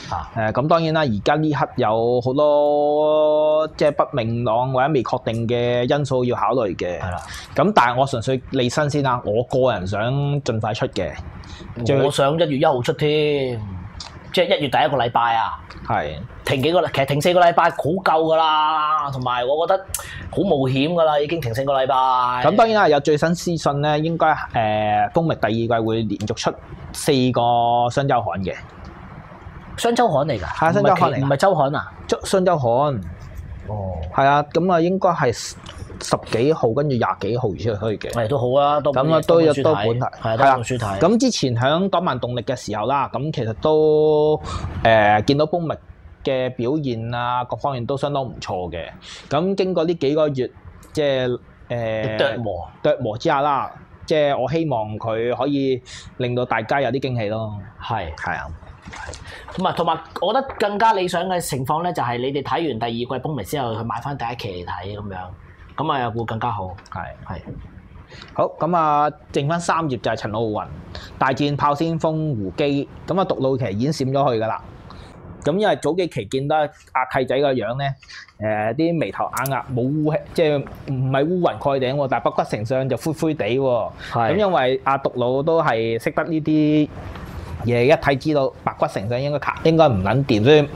嚇。咁當然啦，而家呢刻有好多即係不明朗或者未確定嘅因素要考慮嘅。係啦。咁但係我純粹利申先啦，我個人想盡快出嘅。我想1月1號出添，即係1月第1個禮拜啊。係。其實停4個禮拜好夠㗎啦，同埋我覺得好冒險㗎啦，已經停4個禮拜。咁當然啦，有最新資訊咧，應該風靡第2季會連續出4個雙週刊嘅。雙週刊嚟㗎？係雙週刊嚟㗎，唔係週刊啊？雙週刊。哦。係啊，咁啊應該係10幾號跟住20幾號出去嘅。係都好啊，咁啊都有多本睇，係啦，書睇。咁之前響港漫動力嘅時候啦，咁其實都見到風靡嘅表現啊，各方面都相當唔錯嘅。咁經過呢幾個月，即係琢磨之下啦，即係我希望佢可以令到大家有啲驚喜咯。係啊。咁啊，同埋我覺得更加理想嘅情況咧，就係你哋睇完第2季風靡之後，去買翻第1期嚟睇咁樣，咁啊又會更加好。係。好，咁啊，剩翻3頁就係陳奧雲大戰炮先鋒胡姬，咁啊獨路其實已經閃咗去噶啦。咁因為早幾期見到阿契仔個樣咧，啲眉頭眼額冇烏，即係唔係烏雲蓋頂喎，但係白骨丞相就灰灰地喎。咁因為阿獨路都係識得呢啲嘢，一睇知道白骨丞相應該唔撚掂，所以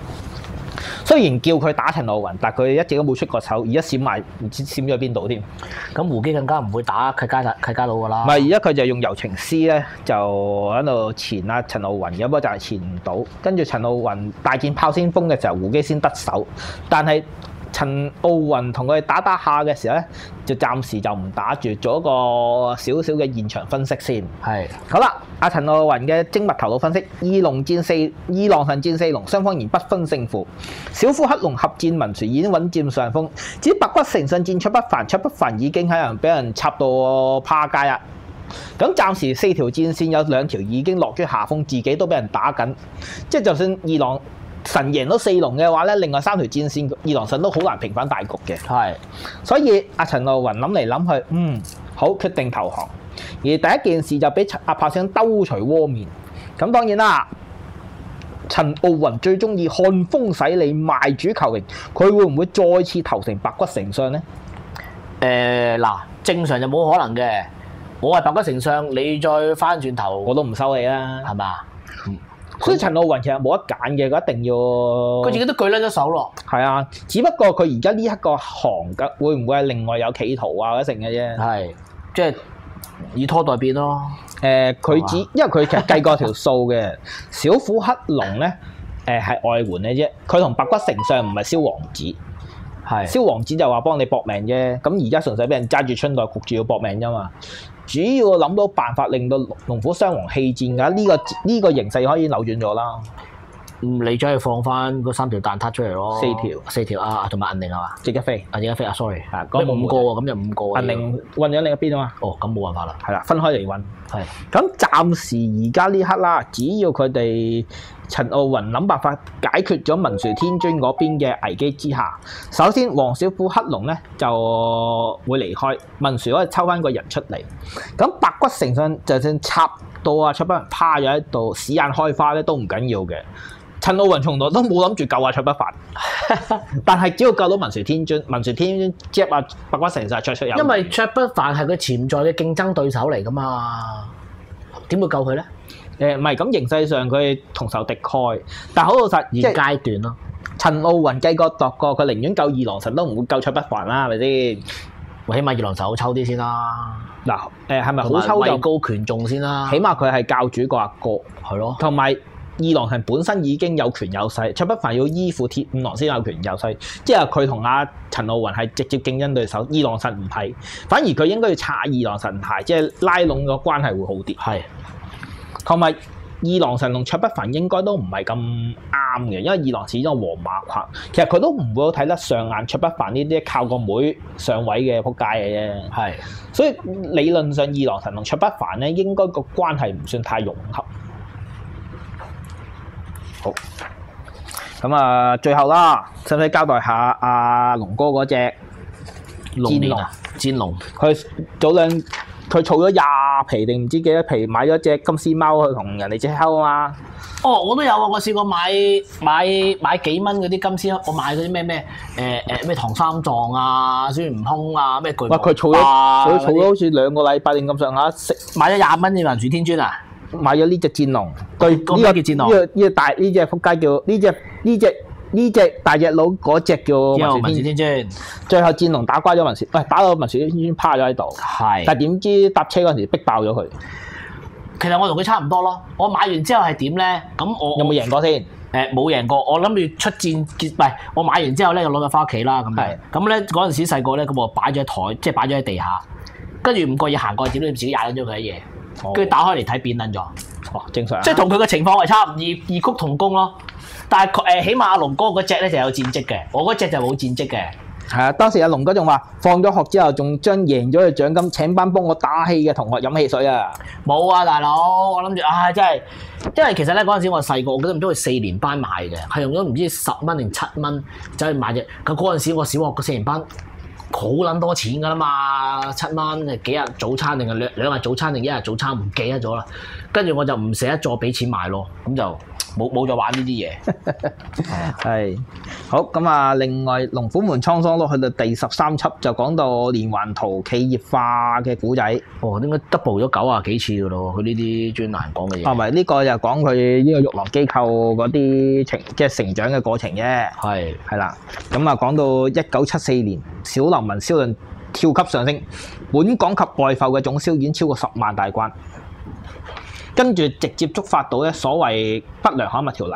雖然叫佢打陳奧雲，但係佢一直都冇出過手，而家閃埋唔知閃咗邊度添。咁胡姬更加唔會打契家佬㗎啦。唔係，而家佢就用柔情絲咧，就喺度纏阿陳奧雲嘅，不過就係纏唔到。跟住陳奧雲大戰炮先鋒嘅時候，胡姬先得手，但係陳奧雲同佢打下嘅時候咧，就暫時就唔打住，做一個少少嘅現場分析先。係。好啦，阿陳奧雲嘅精密頭腦分析：二郎神戰4龍，雙方仍不分勝負。小夫黑龍合戰文殊已經穩佔上風。至於白骨丞相戰卓不凡已經喺人俾人插到趴街啦。咁暫時4條戰線有2條已經落於下風，自己都俾人打緊。即係就算二郎神贏到4龍嘅話咧，另外3條戰線二郎神都好難平反大局嘅。係，所以阿陳奧雲諗嚟諗去，好決定投降。而第一件事就俾阿炮先生兜除鍋面。咁當然啦，陳奧雲最中意看風使舵賣主球員，佢會唔會再次投誠白骨丞相呢？嗱，正常就冇可能嘅。我係白骨丞相，你再翻轉頭，我都唔收你啦，係嘛？所以陳奧雲其實冇得揀嘅，佢一定要佢自己都舉甩咗手咯。係啊，只不過佢而家呢一個行嘅會唔會係另外有企圖啊或者成嘅啫？係，即係以拖代變咯。因為佢其實計過條數嘅，小虎克龍咧係外援嘅啫，佢同白骨丞相唔係蕭王子。係，蕭王子就話幫你搏命啫，咁而家純粹俾人揸住春袋焗住要搏命啫嘛。主要諗到辦法令到龍虎雙王棄戰㗎，呢個形勢可以扭轉咗啦。你再放翻嗰3條蛋撻出嚟咯。4條啊，同埋銀鈴係嘛？值一飛，銀鈴一飛啊 ，sorry，嗰5個喎，咁就5個。銀鈴運咗另一邊啊嘛。哦，咁冇辦法啦。係啦，分開嚟運。係。咁暫時而家呢刻啦，只要佢哋陳奧雲諗辦法解決咗文殊天尊嗰邊嘅危機之下，首先黃小虎克龍咧就會離開，文殊可以抽翻個人出嚟。咁白骨丞相就算插到啊卓不凡趴咗喺度屎眼開花咧都唔緊要嘅。陳奧雲從來都冇諗住救啊卓不凡，但係只要救到文殊天尊，文殊天尊接啊白骨丞相綽綽有餘。因為卓不凡係佢潛在嘅競爭對手嚟噶嘛，點會救佢咧？唔係咁形勢上佢同仇敵愾，但係好老實，現階段咯。陳奧雲計過度過，佢寧願救二郎神都唔會救卓不凡啦，係咪先？起碼二郎神好抽啲先啦。嗱，係咪好抽就位高權重先啦？起碼佢係教主個阿哥，係咯。同埋二郎神本身已經有權有勢，卓不凡要依附鐵五郎先有權有勢，即係佢同阿陳奧雲係直接競爭對手，二郎神唔係，反而佢應該要擦二郎神牌，即係拉攏個關係會好啲。係。同埋二郎神同卓不凡應該都唔係咁啱嘅，因為二郎始終係黃馬褂，其實佢都唔會好睇得上眼卓不凡呢啲靠個妹上位嘅仆街嘅啫。係，所以理論上二郎神同卓不凡咧應該個關係唔算太融合。好，咁啊，最後啦，使唔使交代下阿龍哥嗰隻戰龍？戰龍，佢早兩。佢儲咗20皮定唔知幾多皮，買咗隻金絲貓去同人哋隻溝啊嘛！哦，我都有啊！我試過買幾蚊嗰啲金絲，我買嗰啲咩唐三藏啊、孫悟空啊、咩巨無霸啊，佢儲咗好似2個禮拜定咁上下，買咗20蚊嘅文殊天尊啊！買咗呢隻戰龍，對呢個叫戰龍，呢隻仆街叫呢隻大隻佬嗰隻叫文殊天尊，最後戰龍打瓜咗文殊，打到文殊天尊趴咗喺度。係，但係點知搭車嗰陣時逼爆咗佢。其實我同佢差唔多咯。我買完之後係點咧？咁我有冇贏過先？冇贏過。我諗住出戰唔係，我買完之後咧就攞咗翻屋企啦。咁樣咁咧嗰陣時細個咧，咁我擺咗喺台，即係擺咗喺地下，跟住唔覺意行過去，點知自己踩咗佢一嘢，跟住打開嚟睇變撚咗。哦，正常。即係同佢嘅情況係差唔異曲同工咯。但係起碼阿龍哥嗰隻咧就有戰績嘅，我嗰隻就冇戰績嘅。係啊，當時阿龍哥仲話放咗學之後，仲將贏咗嘅獎金請班幫我打氣嘅同學飲汽水啊！冇啊，大佬，我諗住真係，因為其實咧嗰陣時我細個，我記得唔知佢4年班買嘅，係用咗唔知10蚊定7蚊走去買隻。咁嗰陣時我小學個4年班好撚多錢㗎啦嘛，7蚊幾日早餐定係兩日早餐定1日早餐唔記得咗啦。跟住我就唔捨得再俾錢買咯，咁就冇再玩呢啲嘢。係好咁啊！另外《龍虎門滄桑錄》去到第13輯就講到連環圖企業化嘅古仔。哦，應該 double 咗90幾次㗎咯，佢呢啲專欄講嘅嘢。唔係呢個就講佢呢個玉郎機構嗰啲即係成長嘅過程啫。係啦，咁啊講到1974年，小流氓銷量跳級上升，本港及外埠嘅總銷已經超過10萬大關。跟住直接觸發到咧所謂不良刊物條例，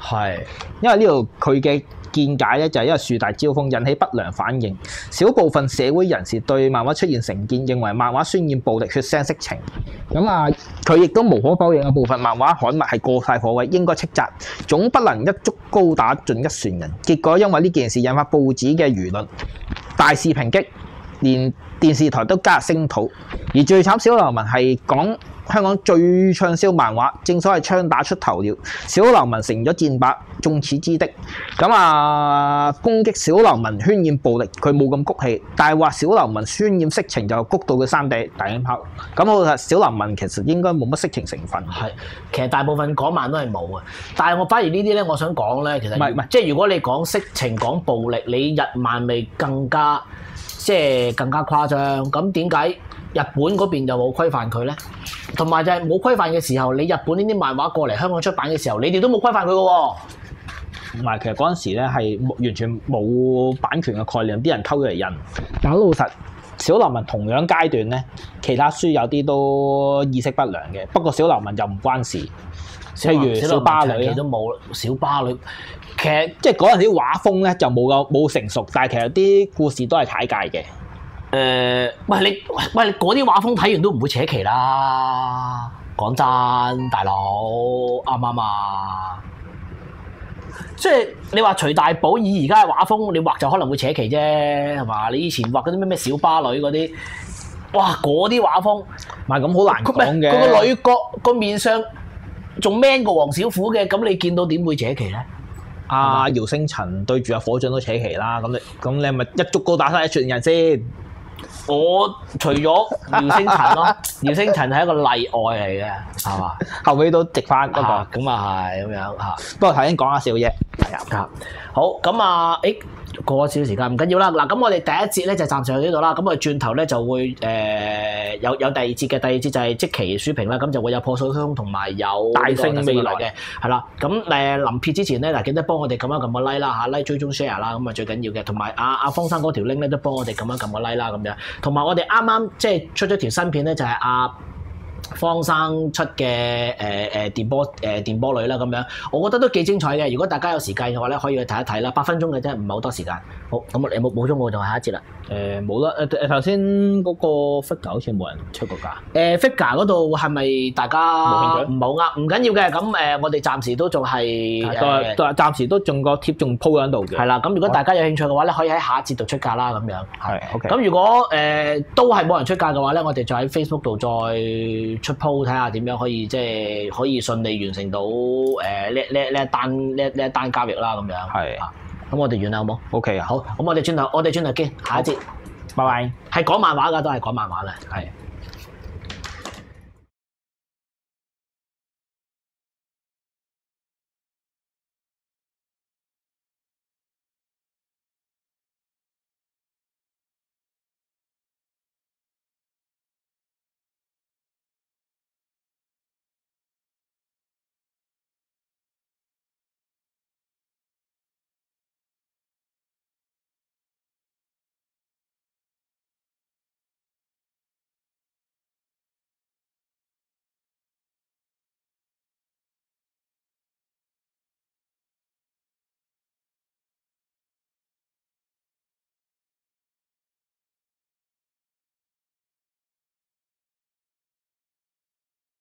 係因為呢度佢嘅見解咧就係因為樹大招風引起不良反應，少部分社會人士對漫畫出現成見，認為漫畫渲染暴力、血腥、色情。咁啊，佢亦都無可否認嘅部分漫畫刊物係過晒火位，應該斥責，總不能一竹篙打盡一船人。結果因為呢件事引發報紙嘅輿論大肆抨擊，連電視台都加入聲討。而最慘小流氓係講香港最暢銷漫畫，正所謂槍打出頭鳥，小流氓成咗箭靶，眾矢之的。咁啊，攻擊小流氓渲染暴力，佢冇咁谷氣，但係話小流氓渲染色情就谷到佢山頂大氣泡。咁我覺得小流氓其實應該冇乜色情成分。係，其實大部分港漫都係冇嘅，但係我反而呢啲咧，我想講咧，其實唔係即係如果你講色情講暴力，你日漫咪更加即係更加誇張。咁點解日本嗰邊又冇規範佢咧？同埋就係冇規範嘅時候，你日本呢啲漫畫過嚟香港出版嘅時候，你哋都冇規範佢嘅喎。唔係，其實嗰陣時咧係完全冇版權嘅概念，啲人偷咗嚟印。但好老實，小流氓同樣階段咧，其他書有啲都意識不良嘅。不過小流氓就唔關事，譬如小巴女都冇小巴女。其實即係嗰陣時畫風咧就冇成熟，但係其實啲故事都係踩界嘅。喂你嗰啲畫風睇完都唔會扯旗啦，講真，大佬啱唔啱啊？即係你話徐大寶以而家嘅畫風，你畫就可能會扯旗啫，係嘛？你以前畫嗰啲咩小巴女嗰啲，哇嗰啲畫風，唔係咁好難講嘅。佢個女角個面上仲 man 過黃小虎嘅，咁你見到點會扯旗咧？阿姚星塵對住阿火掌都扯旗啦，咁你係咪一竹篙打晒一船人先？我除咗姚星塵咯，姚星塵係一個例外嚟嘅，係嘛？後尾都直翻嗰個，咁啊係咁樣嚇。不過頭先講下笑啫，係啊。好咁啊，過咗少少時間唔緊要啦。嗱，咁我哋第一節咧就暫時去呢度啦。咁我哋轉頭咧就會有第二節嘅，第二節就係即期書評啦。咁就會有破碎空同埋有大聖未來嘅，係啦。咁臨撇之前咧，嗱記得幫我哋撳一撳個 like 啦嚇，like 追蹤 share 啦，咁啊最緊要嘅。同埋阿方生嗰條 link 咧都幫我哋撳一撳個 like 啦咁樣。同埋我哋啱啱即係出咗條新片咧，就係阿方生出嘅電波女啦咁樣，我覺得都幾精彩嘅。如果大家有時間嘅話咧，可以去睇一睇啦。8分鐘嘅啫，唔係好多時間。好，咁你冇咗我就下一節啦。冇啦。頭先嗰個 figure 好似冇人出過價。figure 嗰度係咪大家冇興趣？唔好呃，唔緊要嘅。咁我哋暫時都仲係暫時都仲個貼仲鋪喺度嘅。係啦，咁如果大家有興趣嘅話咧，可以喺下一節度出價啦咁樣。係 OK。咁如果都係冇人出價嘅話咧，我哋就喺 Facebook 度再出 po 睇下點樣可以即係可以順利完成到呢一單交易啦咁樣。係。咁我哋完啦好冇 ？OK 啊。好，咁我哋轉頭見下一節。拜拜。係講漫畫㗎，都係講漫畫嘅。係。